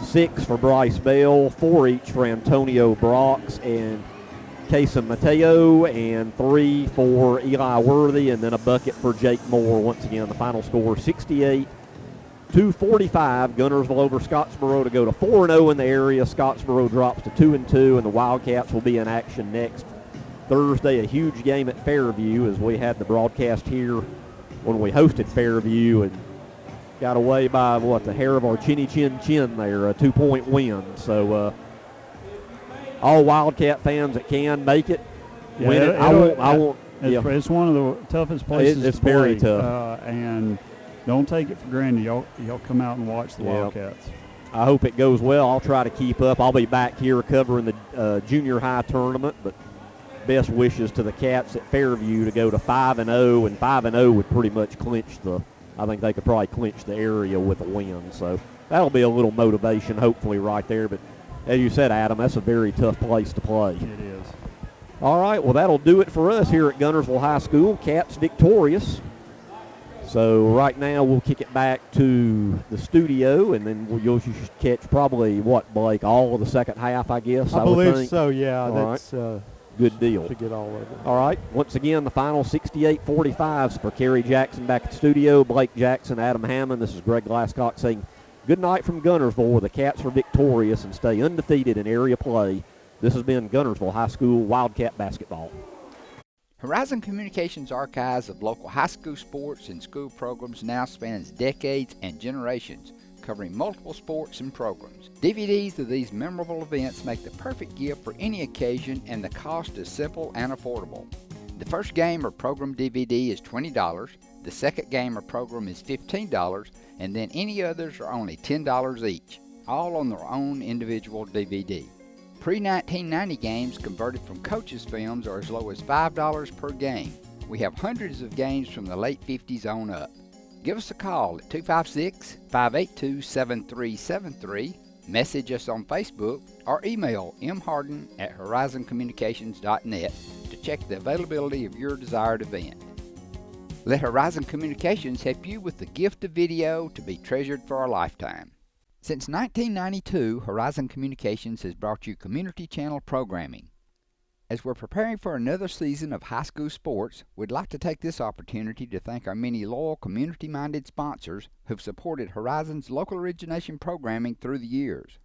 6 for Bryce Bell, 4 each for Antonio Brox and Kason Mateo, and 3 for Eli Worthy, and then a bucket for Jake Moore. Once again, the final score 68-45. Guntersville over Scottsboro to go to 4-0 in the area. Scottsboro drops to 2-2, and the Wildcats will be in action next Thursday. A huge game at Fairview, as we had the broadcast here when we hosted Fairview and got away by the hair of our chinny chin there, a 2-point win. So all Wildcat fans that can make it, win it. It's one of the toughest places it's to play. Very tough. And don't take it for granted. Y'all come out and watch the Wildcats. I hope it goes well. I'll try to keep up. I'll be back here covering the junior high tournament, but best wishes to the Cats at Fairview to go to 5-0, and 5-0 would pretty much I think they could probably clinch the area with a win. So that'll be a little motivation, hopefully, right there. But as you said, Adam, that's a very tough place to play. It is. All right, well, that'll do it for us here at Guntersville High School. Cats victorious. So right now we'll kick it back to the studio, and then you should catch probably, Blake, all of the second half, I guess, I would believe think. so, yeah. All that's right. Good deal. To get all of it. All right. Once again, the final 68-45 for Kerry Jackson back at the studio, Blake Jackson, Adam Hammond. This is Greg Glasscock saying good night from Guntersville, where the Cats are victorious and stay undefeated in area play. This has been Guntersville High School Wildcat Basketball. Horizon Communications' archives of local high school sports and school programs now spans decades and generations, covering multiple sports and programs. DVDs of these memorable events make the perfect gift for any occasion, and the cost is simple and affordable. The first game or program DVD is $20, the second game or program is $15, and then any others are only $10 each, all on their own individual DVD. Pre-1990 games converted from coaches' films are as low as $5 per game. We have hundreds of games from the late 50s on up. Give us a call at 256-582-7373, message us on Facebook, or email mharden@horizoncommunications.net to check the availability of your desired event. Let Horizon Communications help you with the gift of video to be treasured for a lifetime. Since 1992, Horizon Communications has brought you community channel programming. As we're preparing for another season of high school sports, we'd like to take this opportunity to thank our many loyal community-minded sponsors who've supported Horizon's local origination programming through the years.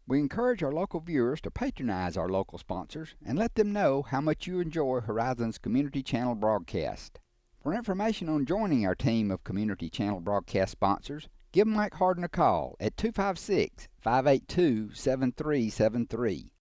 We encourage our local viewers to patronize our local sponsors and let them know how much you enjoy Horizon's community channel broadcast. For information on joining our team of community channel broadcast sponsors, give Mike Harden a call at 256-582-7373.